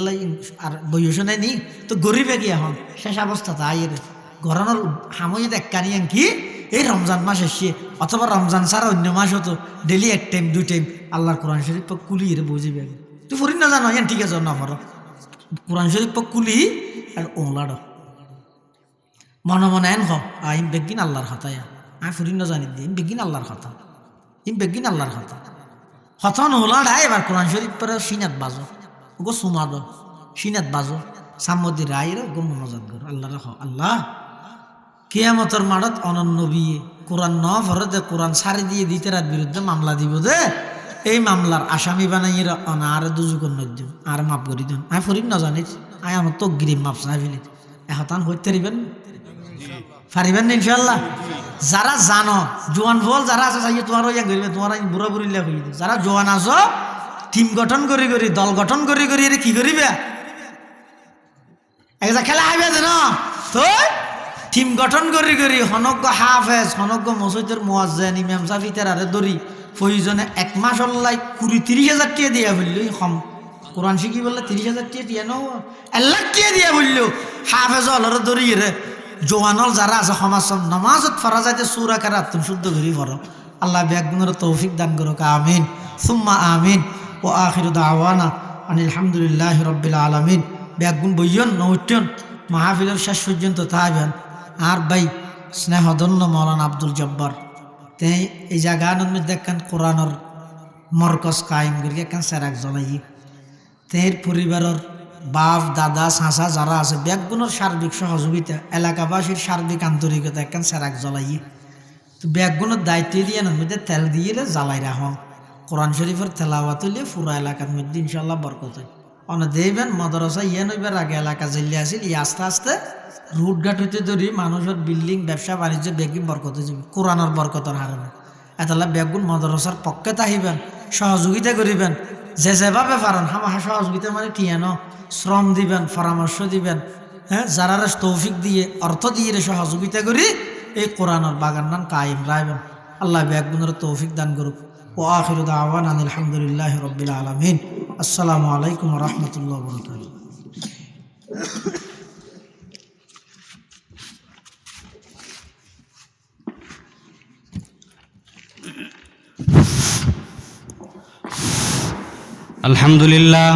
আর বয়স নাই নি তো গরিবে কি এখন শেষ অবস্থা তাই গরমের সাময়িক একখানি কি এই রমজান মাস এসে অথবা রমজান ছাড়া অন্য মাস হতো ডেলি এক টাইম দুই টাইম আল্লাহর কোরআন শরীফ কুলি বুঝিবে তুই ফুরিন না জানো ঠিক আছে না পারো কোরআন শরীফ কুলি আর ওলাড মনে মনে এন হিম বেগিন আল্লাহর হতায় আমি ফুরিন না জানি দিই বেগিন আল্লাহর হতা হিম বেগিন আল্লাহর হতা হতা নহলাড এবার কোরআন শরীফ পরে সিনাত বাজো গো সুমাদ সিনাত বাজো সাম্মদি রায়ের গো মনোজাত গর আল্লাহ রাখ আল্লাহ কিয়ামতের মাঠত অনন্য বিয়ে কোরআন ন ভরতে কোরআন সারি দিয়ে দিতে রাত বিরুদ্ধে মামলা দিব দে এই মামলার আসামি বানাই আর দুজুকর নদ্য আর মাপ করি দেন আমি ফরিন না জানিস আই আমার তো গিরিম মাপ চাই ফেলি এখন হইতে পারিবেন পারিবেন না ইনশাল্লাহ যারা জানো জোয়ান বল যারা আছে চাইয়ে তোমার ইয়া করিবে তোমার বুড়া বুড়িলা করি যারা জোয়ান আছো টিম গঠন করি দল গঠন করি কি করিবে একটা খেলা আইবে না তো টিম গঠন করি হনজ্ঞ হাফেজ হনজ্ঞ মসজিদের মুয়াজ্জিন ইমাম সাফিতার আরে দরি প্রয়োজনে এক মাস অল্লাই 20-30,000 টাকা দিয়া বললো কম কোরআন শিখি বললে 30,000 টাকা দিয়া ন 1 লাখ টাকা দিয়া বললো হাফেজ হলরে দরি রে জোয়ানল যারা আছে সমাজ নামাজত ফরা যাইতে সূরা কারাত তুমি শুদ্ধ করি পড়ো আল্লাহ ব্যাগুনের তৌফিক দান করুক আমিন সুম্মা আমিন ও আখিরু দাওয়ানা আনিল হামদুলিল্লাহি রাব্বিল আলামিন ব্যাগুন বইয়ন নৌটন মাহফিলের শেষ পর্যন্ত তাইবেন আর ভাই স্নেহধন্য মৌলানা আব্দুল জব্বার তে এই জায়গার মধ্যে দেখেন কোরআনের মরকজ কায়েম করি একখান সেরাক জ্বলাই তের পরিবারের বাপ দাদা চাচা যারা আছে ব্যাগুনের সার্বিক সহযোগিতা এলাকাবাসীর সার্বিক আন্তরিকতা একখান সেরাক জ্বলাই তো ব্যাগুনের দায়িত্ব দিয়ে মধ্যে তেল দিয়ে জ্বালাই রাখুন কোরআন শরীফের তেলাওয়াত হইলে পুরা এলাকার মধ্যে ইনশাল্লাহ বরকত হয় অনেক দেখবেন মাদ্রাসা নইবার আগে এলাকা জেলে আসিল আস্তে আস্তে রুটঘাট হইতে ধরি মানুষের বিল্ডিং ব্যবসা বাণিজ্য বেগিন বরকত যাবে কোরআনের বরকতর হারবে এতলা বেগুন মাদ্রাসার পক্ষে তাহিবেন সহযোগিতা করিবেন যেভাবে পারেন হামাহা সহযোগিতা মানে কি শ্রম দিবেন পরামর্শ দিবেন হ্যাঁ যারা তৌফিক দিয়ে অর্থ দিয়ে সহযোগিতা করি এই কোরআনের বাগান নাম কায়েম রাখবেন আল্লাহ বেগুনের তৌফিক দান করুক ও আখিরু দাওয়ানা আনিল হামদুলিল্লাহি রাব্বিল আলামিন আসসালামু আলাইকুম ওয়া রাহমাতুল্লাহি ওয়া বারাকাতুহু আলহামদুলিল্লাহ।